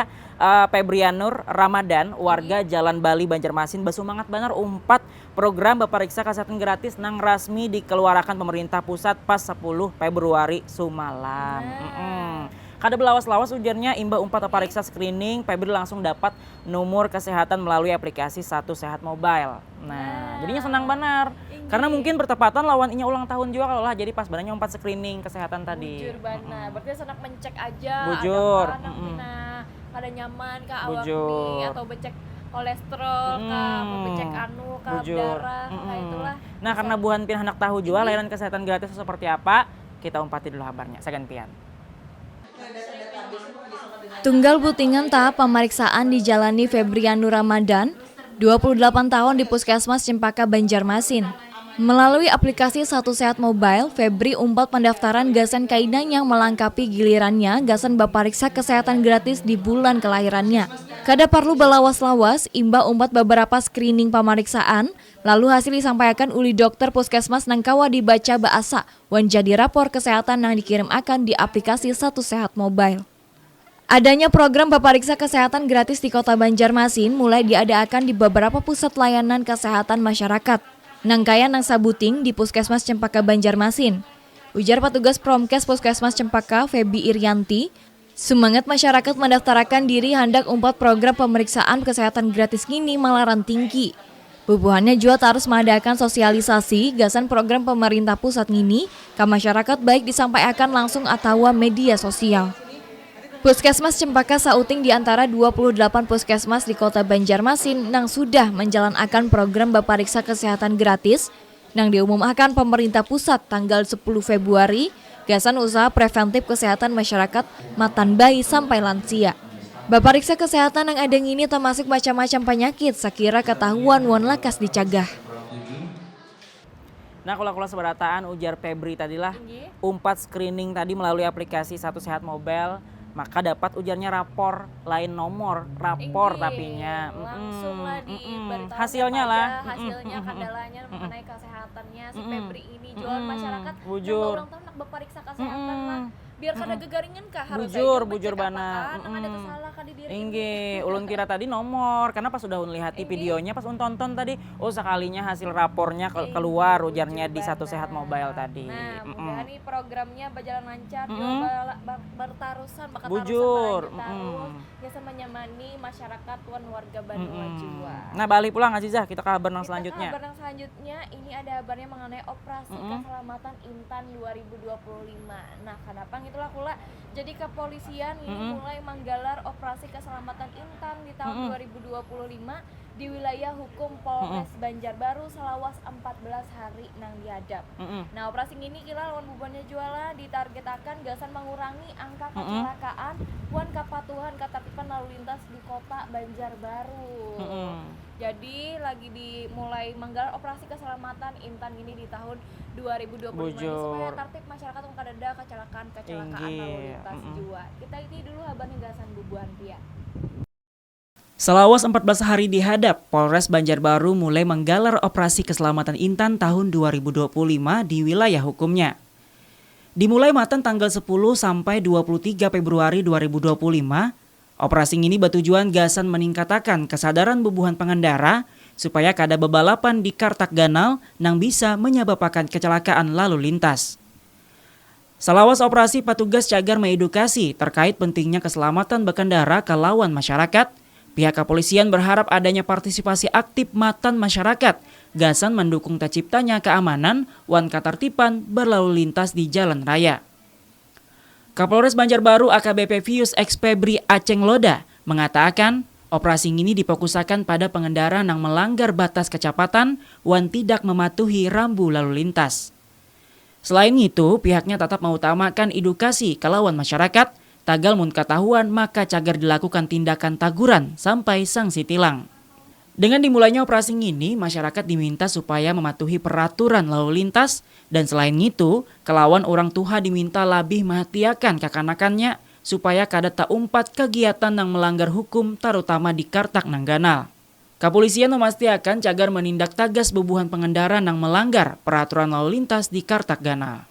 Febrianur Ramadan, warga Jalan Bali Banjarmasin bersemangat benar umpat program beperiksa kesehatan gratis nang resmi dikeluarkan pemerintah pusat pas 10 Februari sumalam. Kada belawas-lawas ujarnya imbah umpat pariksa screening, Febri langsung dapat nomor kesehatan melalui aplikasi Satu Sehat Mobile. Nah, jadinya senang benar. Karena mungkin bertepatan lawan inya ulang tahun juga kalau lah, jadi pas bananya umpat screening kesehatan tadi. Bujur benar. Berarti senang mencek aja. Bujur. Ada apa, kada nyaman ke awak Bujur. nih atau becek kolesterol kah, mau becek anu kah, Bujur. darah, nah itulah. Nah, karena buhan pian hendak tahu juga layanan kesehatan gratis itu seperti apa, kita umpati dulu kabarnya. Segan pian. Tunggal butingan tahap pemeriksaan dijalani Febrianu Ramadan, 28 tahun di Puskesmas Cempaka Banjarmasin. Melalui aplikasi Satu Sehat Mobile, Febri umpat pendaftaran gasan kainang yang melengkapi gilirannya gasan bapariksa kesehatan gratis di bulan kelahirannya. Kada perlu belawas-lawas, imbah umpat beberapa screening pemeriksaan, lalu hasil disampaikan uli dokter puskesmas nangkawa dibaca bahasa, wan jadi rapor kesehatan yang dikirim akan di aplikasi Satu Sehat Mobile. Adanya program bapariksa kesehatan gratis di Kota Banjarmasin mulai diadakan di beberapa pusat layanan kesehatan masyarakat. Nangkaya nang sabuting di Puskesmas Cempaka Banjarmasin. Ujar petugas Promkes Puskesmas Cempaka, Febi Irianti, semangat masyarakat mendaftarkan diri hendak umpat program pemeriksaan kesehatan gratis ini malaran tinggi. Bubuhannya juga harus mengadakan sosialisasi gasan program pemerintah pusat ini ke masyarakat baik disampaikan langsung atau media sosial. Puskesmas Cempaka sauting di antara 28 puskesmas di Kota Banjarmasin nang sudah menjalankan program bapariksa kesehatan gratis nang diumumkan pemerintah pusat tanggal 10 Februari gasan usaha preventif kesehatan masyarakat matan bayi sampai lansia. Bapariksa kesehatan yang ada ini termasuk macam-macam penyakit sekira ketahuan wan lakas dicegah. Nah, kalau seberataan ujar Febri tadilah umpat screening tadi melalui aplikasi Satu Sehat Mobile, maka dapat ujarnya rapor lain nomor rapor tapinya langsung lah diberitahu hasilnya lah hasilnya kendalanya mengenai kesehatannya si Febri ini jual masyarakat bujur. yang orang tahu nak beperiksa kesehatan lah biar kada gegaringan kah harus bujur bana ada kesalahan kan di diri ingge ulun kira tadi nomor karena pas sudah lihati videonya pas tonton tadi sekalinya hasil rapornya keluar ujarnya di Satu Sehat Mobile tadi. Nah, mudah nih programnya berjalan lancar, bertarusan, bujur, biasa menyamani masyarakat tuan warga Banua Jua. Nah, balik pulang Azizah, kita kabar yang selanjutnya. Kabar yang selanjutnya ini ada kabarnya mengenai operasi keselamatan Intan 2025. Nah, kenapa itulah kula jadi kepolisian ini mulai menggelar operasi keselamatan Intan di tahun 2025 di wilayah hukum Polres Banjarbaru selawas 14 hari nang diadap. Nah, operasi ini kira lawan bubannya juala ditargetakan gasan mengurangi angka kecelakaan wan kepatuhan ketertiban lalu lintas di Kota Banjarbaru. Jadi lagi dimulai menggelar operasi keselamatan Intan ini di tahun 2025 ini supaya tertib masyarakat kada kecelakaan lalu lintas jua. Kita ini dulu habarnya gasan bubuhan pia. Selawas 14 hari dihadap, Polres Banjarbaru mulai menggelar operasi keselamatan Intan tahun 2025 di wilayah hukumnya. Dimulai matan tanggal 10 sampai 23 Februari 2025, operasi ini bertujuan gasan meningkatkan kesadaran bubuhan pengendara supaya kada bebalapan di kartak ganal nang bisa menyebabkan kecelakaan lalu lintas. Selawas operasi petugas cagar mengedukasi terkait pentingnya keselamatan berkendara ke lawan masyarakat. Pihak kepolisian berharap adanya partisipasi aktif matan masyarakat, gasan mendukung terciptanya keamanan wan ketertiban berlalu lintas di jalan raya. Kapolres Banjarbaru AKBP Vius X Febri Aceng Loda mengatakan operasi ini difokuskan pada pengendara yang melanggar batas kecepatan wan tidak mematuhi rambu lalu lintas. Selain itu, pihaknya tetap mengutamakan edukasi ke lawan masyarakat. Tagal mun ketahuan maka cagar dilakukan tindakan taguran sampai sanksi tilang. Dengan dimulainya operasi ini, masyarakat diminta supaya mematuhi peraturan lalu lintas dan selain itu, kelawan orang tua diminta lebih merhatiakan kekanakannya supaya kada tak umpat kegiatan yang melanggar hukum terutama di kartak nangganal. Kepolisian memastikan cagar menindak tegas bubuhan pengendara yang melanggar peraturan lalu lintas di kartak ganal.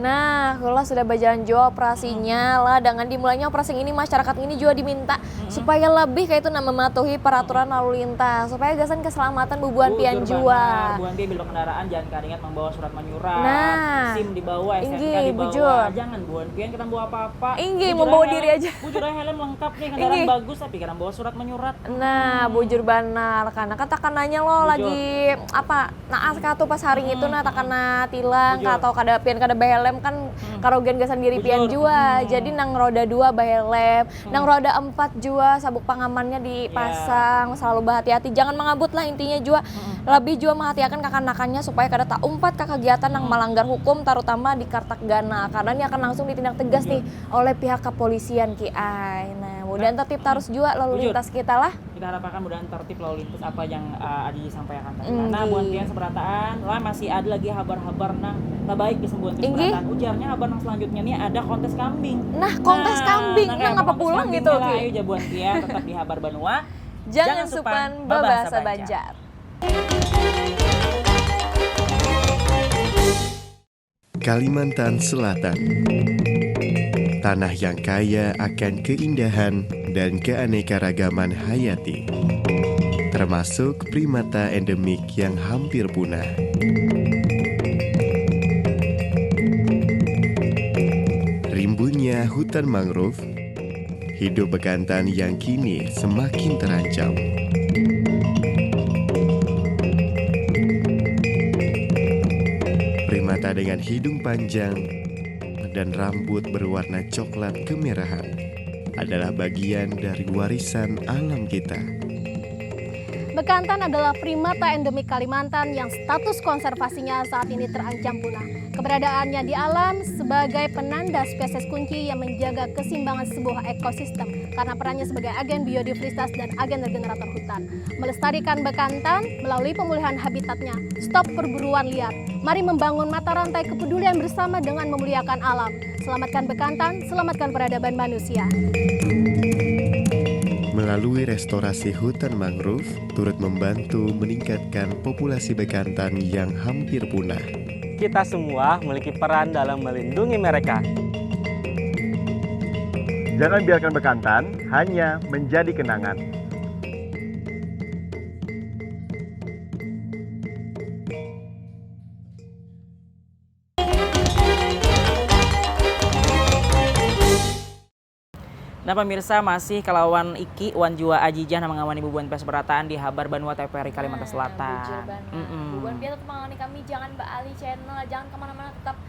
Nah, kalau sudah berjalan jauh operasinya lah, dengan dimulainya operasi ini masyarakat ini juga diminta supaya lebih kayak itu mematuhi peraturan lalu lintas, supaya gasan keselamatan bubuhan pian jua. Buan pian bila kendaraan jangan karingat membawa surat menyurat, Nah, SIM dibawa, SNK inggi, dibawa. bujur. Jangan buan pian kita bawa apa-apa. Inggi, Bujur membawa helm, diri aja. Bujur helm lengkap nih, kendaraan Inggi. bagus tapi kita bawa surat menyurat. Nah, bujur benar, karena kan takkan nanya lo Bujur. lagi apa naas katu pas hari itu nah takkan tilang Bujur. atau kada pian kada behelm kan karogen gasan diri pian Bujur. jua. Jadi nang roda 2 behelm, nang roda 4 jua sabuk pengamannya dipasang, selalu berhati-hati. Jangan mengabut lah intinya jua. Lebih jua menghati-hatikan kakak-nakannya supaya kada tak umpat ke kegiatan yang melanggar hukum terutama di Kartagana karena ini akan langsung ditindak tegas nih oleh pihak kepolisian kiai. Nah, mudah tertib terus juga lalu Bujur. lintas kita lah. Kita harapkan mudahan tertib lalu lintas apa yang Adi sampaikan tadi. Inggi. Nah, buan pian seberataan lah masih ada lagi habar-habar nang tak baik kesembuhan Inggi. keseberatan. Ujarnya habar nang selanjutnya nih ada kontes kambing. Nah, kontes kambing, kayak nang apa kontes pulang kambing gitu, lah, Ki? Ayo jabuan pian tetap di Habar Banua. Jangan supan babasa Banjar. Kalimantan Selatan. Tanah yang kaya akan keindahan dan keanekaragaman hayati, termasuk primata endemik yang hampir punah. Rimbunnya hutan mangrove, hidup bekantan yang kini semakin terancam. Primata dengan hidung panjang dan rambut berwarna coklat kemerahan adalah bagian dari warisan alam kita. Bekantan adalah primata endemik Kalimantan yang status konservasinya saat ini terancam punah. Keberadaannya di alam sebagai penanda spesies kunci yang menjaga keseimbangan sebuah ekosistem karena perannya sebagai agen biodiversitas dan agen regenerator hutan. Melestarikan bekantan melalui pemulihan habitatnya, stop perburuan liar. Mari membangun mata rantai kepedulian bersama dengan memuliakan alam. Selamatkan bekantan, selamatkan peradaban manusia. Melalui restorasi hutan mangrove, turut membantu meningkatkan populasi bekantan yang hampir punah. Kita semua memiliki peran dalam melindungi mereka. Jangan biarkan bekantan hanya menjadi kenangan. Nah pemirsa masih kelawan Iki Wan Jua Ajijah mengawani bubuan pes berataan di Habar Banua TPRI Kalimantan Selatan. Bubuhan pian tetap mengawani kami, jangan balik channel, jangan kemana-mana, tetap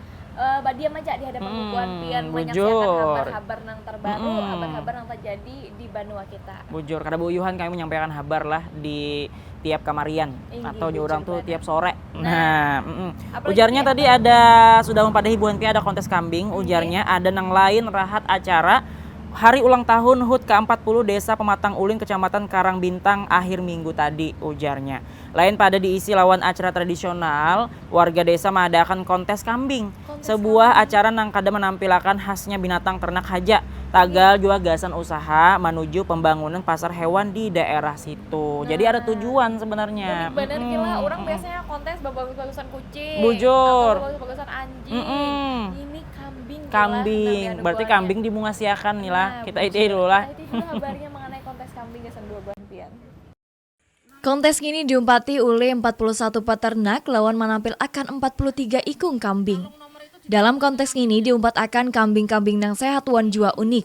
diam aja di hadapan bubuhan pian, menyaksikan Bujur. kabar-kabar nang terbaru, kabar-kabar yang terjadi di Banua kita. Bujur, kada buyuhan kami menyampaikan kabar lah di tiap kamarian Inggi, atau di bujur orang tuh banget. tiap sore. Apalagi Ujarnya tiap- tadi ada sudah mempadahi buan pia ada kontes kambing. Ujarnya ada nang lain rahat acara hari ulang tahun HUT ke-40 Desa Pematang Ulin Kecamatan Karangbintang akhir minggu tadi ujarnya. Lain pada diisi lawan acara tradisional, warga desa mengadakan kontes kambing. Sebuah acara nang kada menampilkan khasnya binatang ternak haja. Tagal juga gasan usaha menuju pembangunan pasar hewan di daerah situ. Jadi ada tujuan sebenarnya. Bener gila, orang biasanya kontes bagus-bagusan kucing, Bujur. atau bagus-bagusan anjing. Ini kambing. gila, Kambing, nanti ada berarti buahnya. kambing dimungasiakan nih lah. Nah, Kita bujur. ide dulu lah. Nah, itu juga kabarnya mengenai kontes kambing gasan dua bulan pian. Kontes ini diumpati oleh 41 peternak lawan menampil akan 43 ikung kambing. Dalam kontes ini diumpat akan kambing-kambing yang sehat wan jua unik.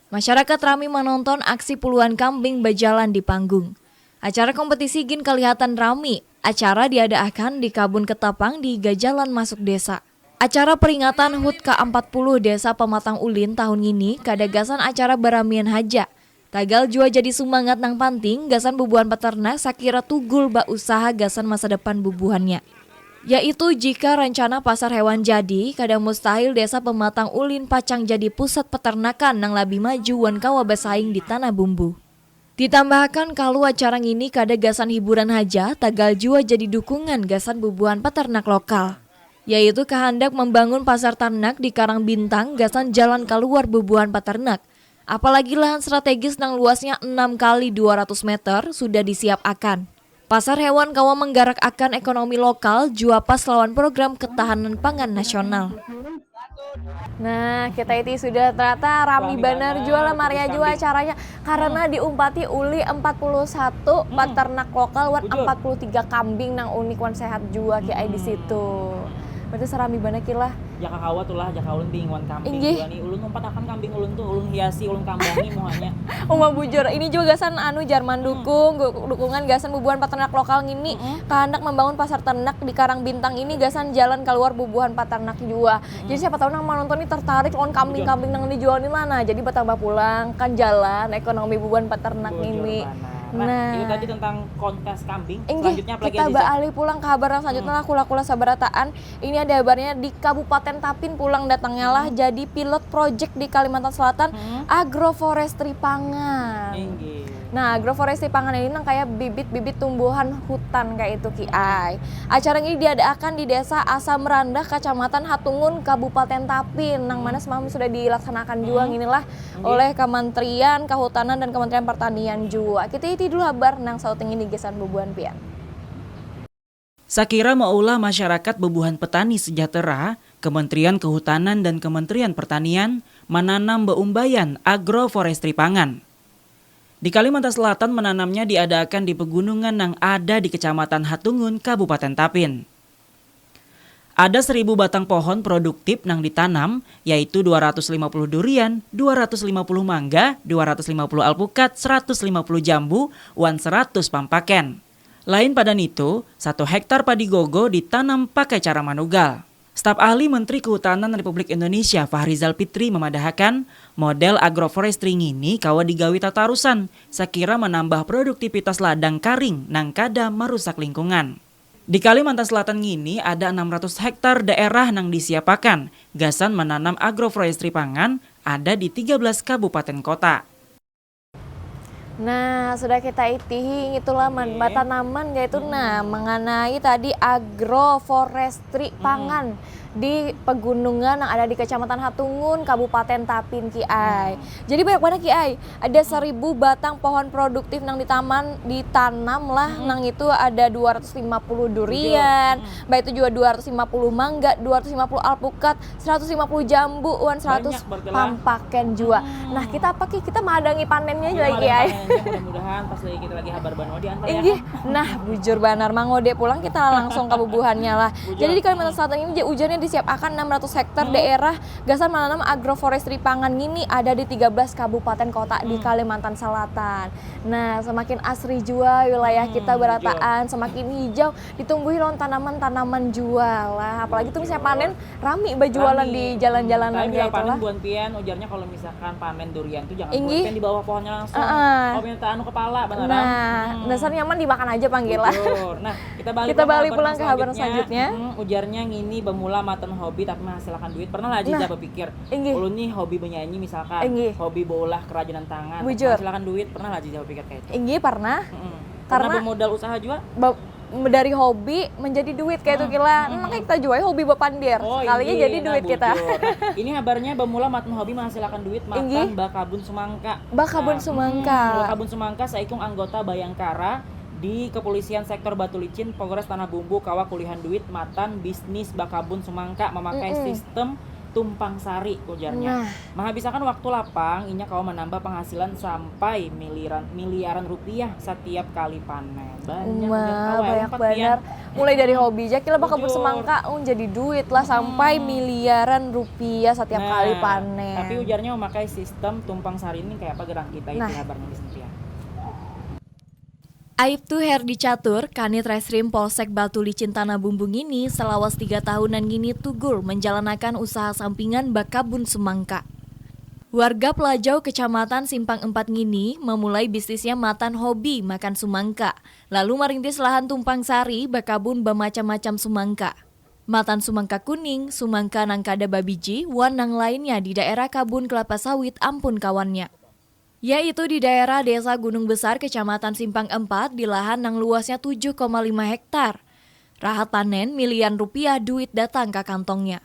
Masyarakat ramai menonton aksi puluhan kambing berjalan di panggung. Acara kompetisi gin kelihatan ramai. Acara diadakan di Kabun Ketapang di Gajalan Masuk Desa. Acara peringatan HUT ke-40 Desa Pematang Ulin tahun ini kadagasan acara beramian haja. Tagal jua jadi semangat nang panting gasan bubuhan peternak sakira tugul bak usaha gasan masa depan bubuhannya. Yaitu jika rencana pasar hewan jadi, kadang mustahil Desa Pematang Ulin pacang jadi pusat peternakan nang lebih maju wan kawa bersaing di tanah bumbu. Ditambahkan kalau acara ini kadagasan hiburan haja, tagal jua jadi dukungan gasan bubuhan peternak lokal. Yaitu kehendak membangun pasar ternak di Karangbintang gasan jalan keluar bubuhan peternak. Apalagi lahan strategis nang luasnya 6 kali 200 meter sudah disiapakan. Pasar hewan kawa menggarak akan ekonomi lokal jua pas lawan program ketahanan pangan nasional. Nah, kita itu sudah ternyata rami bener jual Maria jual acaranya karena diumpati uli 41 peternak lokal wan 43 kambing nang unik wan sehat jua kiai di situ. Berarti serami banget kilah. Jaka kawa tuh lah, jaka ulun tingguan kambing Inggih. juga nih. Ulun umpat akan kambing ulun tuh, ulun hiasi, ulun kambangi mohanya. Uma bujur, ini juga gasan anu Jerman dukungan gasan bubuhan peternak lokal ngini kehendak membangun pasar ternak di Karang Bintang ini gasan jalan keluar bubuhan peternak juga. Jadi siapa tahu nang menonton ini tertarik lawan kambing-kambing nang dijual di mana. Jadi bertambah pulang kan jalan ekonomi bubuhan peternak ini. Nah, itu tadi tentang kontes kambing. Inggih, Selanjutnya apa lagi kita Aziza? balik pulang ke kabar yang selanjutnya kula-kula sabarataan. Ini ada kabarnya di Kabupaten Tapin pulang datangnya lah jadi pilot project di Kalimantan Selatan agroforestry pangan. Inggih. Nah, agroforestry pangan ini nang kayak bibit-bibit tumbuhan hutan kayak itu kiai. Acara ini diadakan di Desa Asam Randah, Kecamatan Hatungun, Kabupaten Tapin. Nang mana semalam sudah dilaksanakan juga inilah oleh Kementerian Kehutanan dan Kementerian Pertanian juga. Kita itu dulu kabar nang sauting ini gesan bubuhan pian. Sakira maulah masyarakat bebuhan petani sejahtera, Kementerian Kehutanan dan Kementerian Pertanian menanam beumbayan agroforestry pangan. Di Kalimantan Selatan menanamnya diadakan di pegunungan yang ada di Kecamatan Hatungun, Kabupaten Tapin. Ada 1.000 batang pohon produktif yang ditanam, yaitu 250 durian, 250 mangga, 250 alpukat, 150 jambu, 100 pampaken. Lain pada itu, 1 hektar padi gogo ditanam pakai cara manugal. Staf ahli Menteri Kehutanan Republik Indonesia Fahrizal Fitri memadahkan model agroforestry ini kawa digawi tatarusan, sakira menambah produktivitas ladang karing nang kada merusak lingkungan. Di Kalimantan Selatan ini ada 600 hektar daerah nang disiapakan, gasan menanam agroforestry pangan ada di 13 kabupaten kota. Nah, sudah kita itih itulah tanaman yaitu mengenai tadi agroforestry pangan di pegunungan yang ada di Kecamatan Hatungun, Kabupaten Tapin Kiai. Jadi banyak banget Kiai. Ada 1.000 batang pohon produktif nang ditanam lah, nang itu ada 250 durian, baik itu juga 250 mangga, 250 alpukat, 150 jambu, 100 pampaken juga. Nah, kita apa Ki? Kita madangi panennya juga Kiai. Mudah-mudahan pas lagi kita lagi habar banua diantar ya. Nah, bujur banar mangode pulang kita langsung ke bubuhannya lah. Jadi di Kalimantan Selatan ini hujannya disiapkan 600 hektar daerah gasan menanam agroforestry pangan ini ada di 13 kabupaten kota di Kalimantan Selatan. Nah, semakin asri jua wilayah kita berataan, semakin hijau ditumbuhi lawan tanaman-tanaman jual lah. Apalagi tuh misalnya panen rami berjualan di jalan-jalanan gitu lah. Panen buan pian ujarnya kalau misalkan panen durian tuh jangan buat di bawah pohonnya langsung. Kalau minta anu kepala beneran. Nah, dasar nyaman dimakan aja panggil lah. Nah, kita balik pulang ke kabar selanjutnya. Ujarnya ngini bermula maten hobi tapi menghasilkan duit. Pernah lah Aziza berpikir, ulun nih hobi menyanyi misalkan, hobi bola kerajinan tangan, menghasilkan duit. Pernah lah Aziza berpikir kayak itu? Inggih pernah. Karena bermodal usaha juga. Dari hobi menjadi duit kayak itu kila. Makanya kita jual hobi bepandir. Sekalinya jadi duit kita. Nah, ini kabarnya bermula maten hobi menghasilkan duit makan Bakabun Sumangka. Bakabun Sumangka. Bakabun Sumangka saikung anggota Bayangkara di Kepolisian Sektor Batu Licin Polres Tanah Bumbu kawa kulihan duit matan bisnis Bakabun Sumangka memakai sistem tumpang sari ujarnya. Menghabiskan waktu lapang, inya kawa menambah penghasilan sampai miliaran rupiah setiap kali panen. Banyak banget. Mulai dari hobi aja kira Bakabun Semangka jadi duit lah sampai miliaran rupiah setiap kali panen. Tapi ujarnya memakai sistem tumpang sari ini kayak apa gerang kita itu kabarnya di sini ya. Aibtu Herdi Catur, Kanit Reskrim Polsek Batu Licin Tanah Bumbung ini selawas 3 tahunan gini tugur menjalankan usaha sampingan Bakabun Semangka. Warga Pelajau Kecamatan Simpang 4 ngini memulai bisnisnya matan hobi makan sumangka, lalu merintis lahan tumpang sari bakabun bermacam-macam sumangka. Matan sumangka kuning, sumangka nangkada babiji, wanang lainnya di daerah Kabun Kelapa Sawit ampun kawannya. Yaitu di daerah Desa Gunung Besar Kecamatan Simpang 4 di lahan yang luasnya 7,5 hektar. Rahat panen miliaran rupiah duit datang ke kantongnya.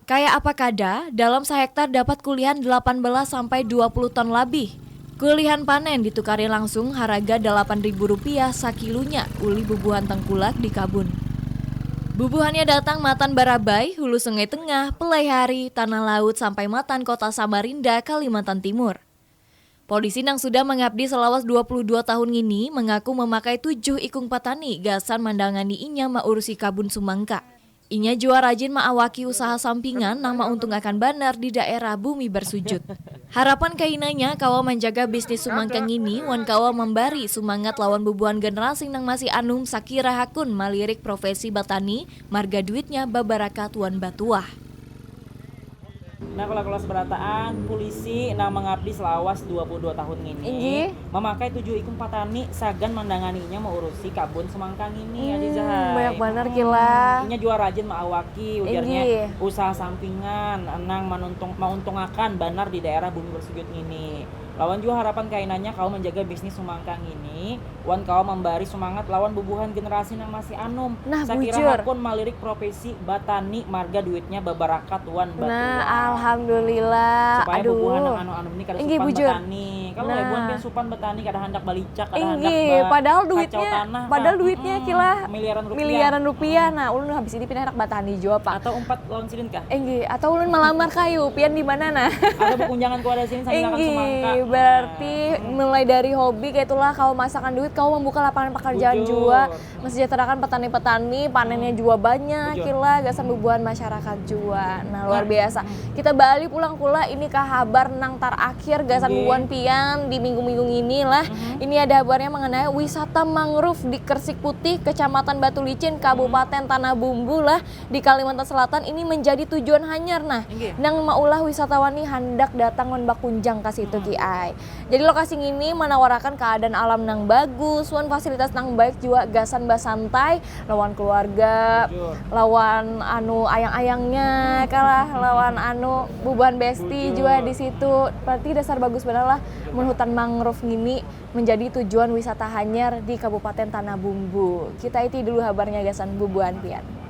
Kayak apa kada, dalam sehektar dapat kulihan 18 sampai 20 ton lebih. Kulihan panen ditukari langsung harga Rp8.000 sakilunya uli bubuhan tengkulak di Kabun. Bubuhannya datang Matan Barabai, Hulu Sungai Tengah, Pelaihari, Tanah Laut sampai Matan Kota Samarinda, Kalimantan Timur. Polisi yang sudah mengabdi selawas 22 tahun ini mengaku memakai 7 ikung patani gasan mandangani inya maurusi kabun sumangka. Inya jua rajin maawaki usaha sampingan nama untung akan banar di daerah Bumi Bersujud. Harapan kainanya kawa menjaga bisnis sumangkang ini wan kawa membari semangat lawan bubuhan generasi nang masih anum sakira hakun malirik profesi batani marga duitnya babaraka tuan batuah. Nah, kalau seberataan polisi nang mengabdi selawas 22 tahun ini memakai 7 ikung patani sagan mandanganinya mengurusi kabun semangkang ini Azizah. Banyak bener gila. Inya juara rajin maawaki ujarnya usaha sampingan nang mauntungakan banar di daerah Bumi Bersujud ini. Lawan juga harapan kainannya kau menjaga bisnis sumangkang ini wan kau membari semangat lawan bubuhan generasi nang masih anum. Nah, Sakira hakun malirik profesi batani marga duitnya babarakat tuan batuan. Nah, alhamdulillah. Supaya Aduh. bubuhan nang anu-anu ini kada Inggih, supan bujur. betani. Kalau bubuhan kan supan betani kada hendak balicak, kada hendak Inggih, padahal duitnya, tanah, kila miliaran rupiah. Nah, ulun habis ini pindah hendak batani jua, Pak. Atau 4 lawan silin kah? Inggih, atau ulun melamar kayu, pian di mana nah? Ada berkunjangan ku ada sini sambil akan semangka. Berarti mulai dari hobi kayak itulah kau masakan duit, kau membuka lapangan pekerjaan jua, mensejahterakan petani-petani, panennya juga banyak, kila gasan bubuhan masyarakat jua. Nah, luar biasa. Kita balik pulang pula ini ke kabar nang terakhir gasan bubuhan pian di minggu-minggu ini lah. Ini ada kabarnya mengenai wisata mangrove di Kersik Putih, Kecamatan Batu Licin, Kabupaten Tanah Bumbu lah di Kalimantan Selatan ini menjadi tujuan hanyar. Nah, nang maulah wisatawan ini hendak datang menbakunjang ke situ Ki Ai. Jadi lokasi ini menawarkan keadaan alam nang bagus, wan fasilitas nang baik juga gasan santai, lawan keluarga, lawan anu ayang-ayangnya, kalah lawan anu bubuhan besti juga di situ. Berarti dasar bagus benar lah mun hutan mangrove ini menjadi tujuan wisata hanyar di Kabupaten Tanah Bumbu. Kita iti dulu kabarnya gasan bubuhan pian.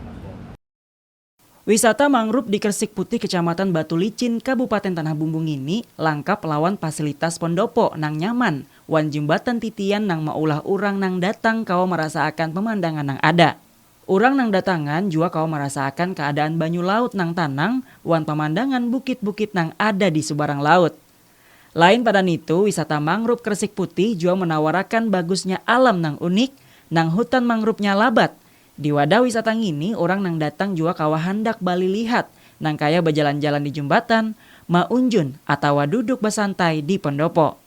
Wisata mangrove di Kersik Putih, Kecamatan Batu Licin, Kabupaten Tanah Bumbung ini lengkap lawan fasilitas pendopo nang nyaman, wan jembatan titian nang maulah urang nang datang kau merasakan pemandangan nang ada. Urang nang datangan juga kau merasakan keadaan banyu laut nang tanang, wan pemandangan bukit-bukit nang ada di sebarang laut. Lain pada itu, wisata mangrove Kersik Putih juga menawarkan bagusnya alam nang unik, nang hutan mangrove-nya labat. Di wadah wisata ini, orang nang datang juga kawa hendak bali lihat, nang kaya berjalan-jalan di jembatan, maunjun atau duduk bersantai di pendopo.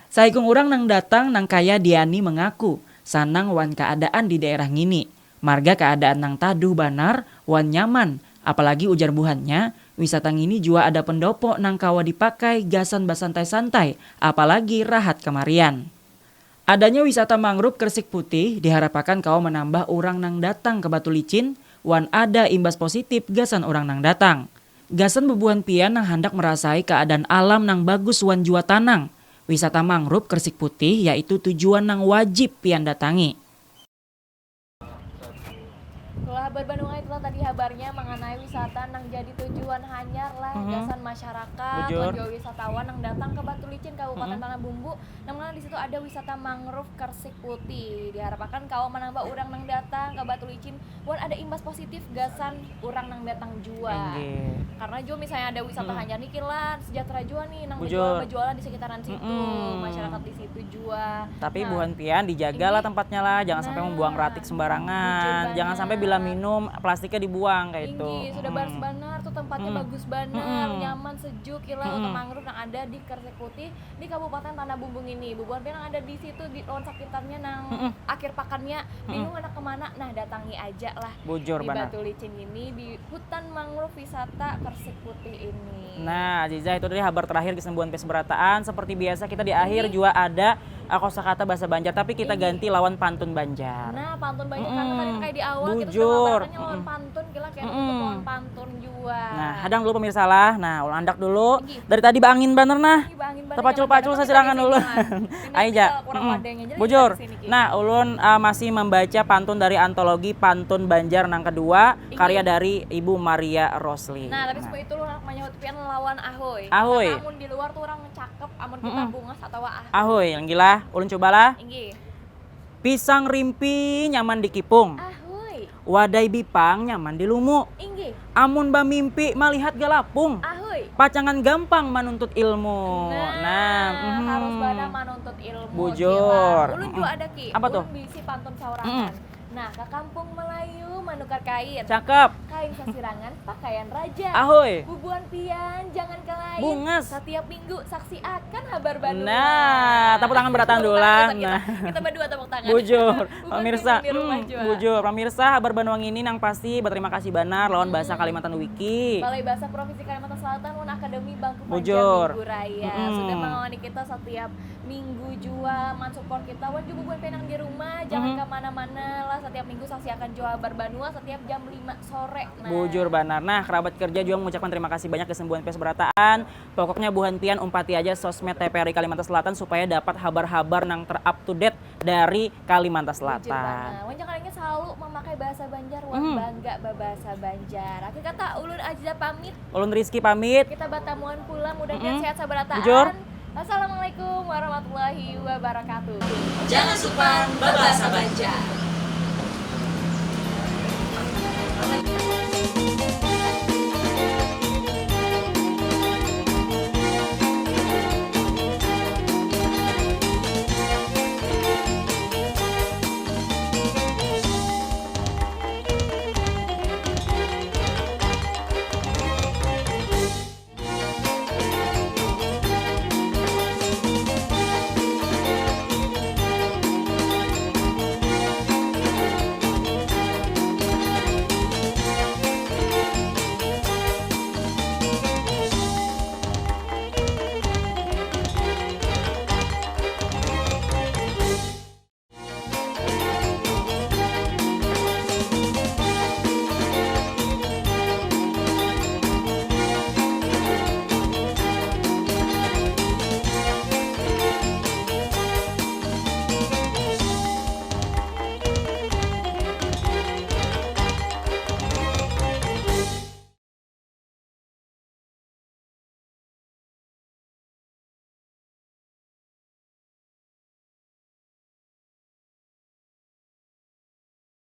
Saikung orang nang datang nang kaya Diani mengaku, sanang wan keadaan di daerah ngini. Marga keadaan nang taduh banar, wan nyaman, apalagi ujar buhannya, wisata ngini juga ada pendopo nang kawa dipakai gasan bersantai-santai, apalagi rahat kemarian. Adanya wisata mangrove Kersik Putih diharapkan kau menambah orang nang datang ke Batu Licin, wan ada imbas positif gasan orang nang datang. Gasan bubuhan pian nang hendak merasai keadaan alam nang bagus wan jua tanang. Wisata mangrove Kersik Putih yaitu tujuan nang wajib pian datangi. Kalau kabar Bandung itulah tadi kabarnya mengenai wisata nang jadi tujuan hanyar lah gasan masyarakat, juga wisatawan yang datang ke Batu Licin Kabupaten Tanah Bumbu. Namun di situ ada wisata mangrove Kersik Putih. Diharapkan kau menambah orang nang datang ke Batu Licin, wan ada imbas positif gasan orang nang datang jua. Karena juga misalnya ada wisata hanyar nih lah sejahtera jua nih nang berjualan di sekitaran situ, masyarakat di situ jua. Tapi buhan pian dijagalah tempatnya lah, jangan sampai membuang ratik sembarangan, jangan sampai bila minum plastiknya dibuang kayak itu. Sudah baris banar tuh tempatnya bagus banar, nyaman sejuk kila untuk mangrove yang ada di Kersik Putih di Kabupaten Tanah Bumbung ini. Bubuhan yang ada di situ di lawan sekitarnya nang akhir pakannya bingung anak kemana, nah datangi aja lah Bujur di banar. Batu Licin ini di hutan mangrove wisata Kersik Putih ini. Nah Aziza itu tadi kabar terakhir kesembuhan peseberataan. Seperti biasa kita di akhir juga ada kosakata bahasa Banjar, tapi kita ganti lawan pantun Banjar. Nah pantun Banjar karena tadi kayak di awal kita Bujur. sudah ngabarkannya lawan pantun, kira kayak untuk lawan pantun juga. Nah hadang dulu pemirsa lah, nah ulang andak dulu. Dari tadi bangin baner nah. Terpacul-pacul saya silakan dulu. Aija. Bujur. Nah ulun masih membaca pantun dari antologi Pantun Banjar nang kedua, karya dari Ibu Maria Rosli. Nah tapi sebab itu lu menyebut pian lawan ahoy. Ahoy. Amun di luar tuh orang cakep, amun kita bungas atau ahoy. Ahoy, yang gila, ulun cobalah. Inggih. Pisang rimpi nyaman dikipung. Ahoy. Wadai bipang nyaman di lumu. Inggih, Amun bamimpi melihat galapung. ahoy. Pacangan gampang menuntut ilmu. Harus pada menuntut ilmu. Bujur. Ulun juga ada Ki. Apa tuh? Ulun bisi pantun saurangan. Nah, ke kampung Melayu menukar kain. Cakep. Kain sasirangan pakaian raja. Ahoy. Bubuan pian jangan ke lain. Bungas. Setiap minggu saksi akan habar Bandung. Nah, tepuk tangan beratan dulu lah. Kita, kita berdua tepuk tangan. Bujur, Bubuan pemirsa, pian di rumah jua. bujur, pemirsa, habar Bandung ini nang pasti berterima kasih banar lawan bahasa Kalimantan Wiki. Balai Bahasa Provinsi Kalimantan Selatan Mun Akademi Bangku Panjang Bujur. Minggu Raya sudah mengawani kita setiap minggu jua mensupport kita. Wan juga buat penang di rumah, jangan kemana-mana lah. Setiap minggu saksi akan jual habar Banua setiap jam 5 sore. Nah, Bujur banar. Nah, kerabat kerja juga mengucapkan terima kasih banyak ke Sembuhan PS Berataan. Pokoknya buhan pian umpati aja sosmed TPRI Kalimantan Selatan supaya dapat habar-habar nang ter-up to date dari Kalimantan Bujur Selatan. banget. Wan jangan selalu memakai bahasa Banjar, wan bangga bahasa Banjar. Akhir kata ulun Aziza pamit. Ulun Rizky pamit. Kita batamuan pula, mudah-mudahan sehat sabarataan. Bujur. Assalamualaikum warahmatullahi wabarakatuh. Jangan suka berbahasa Banjar.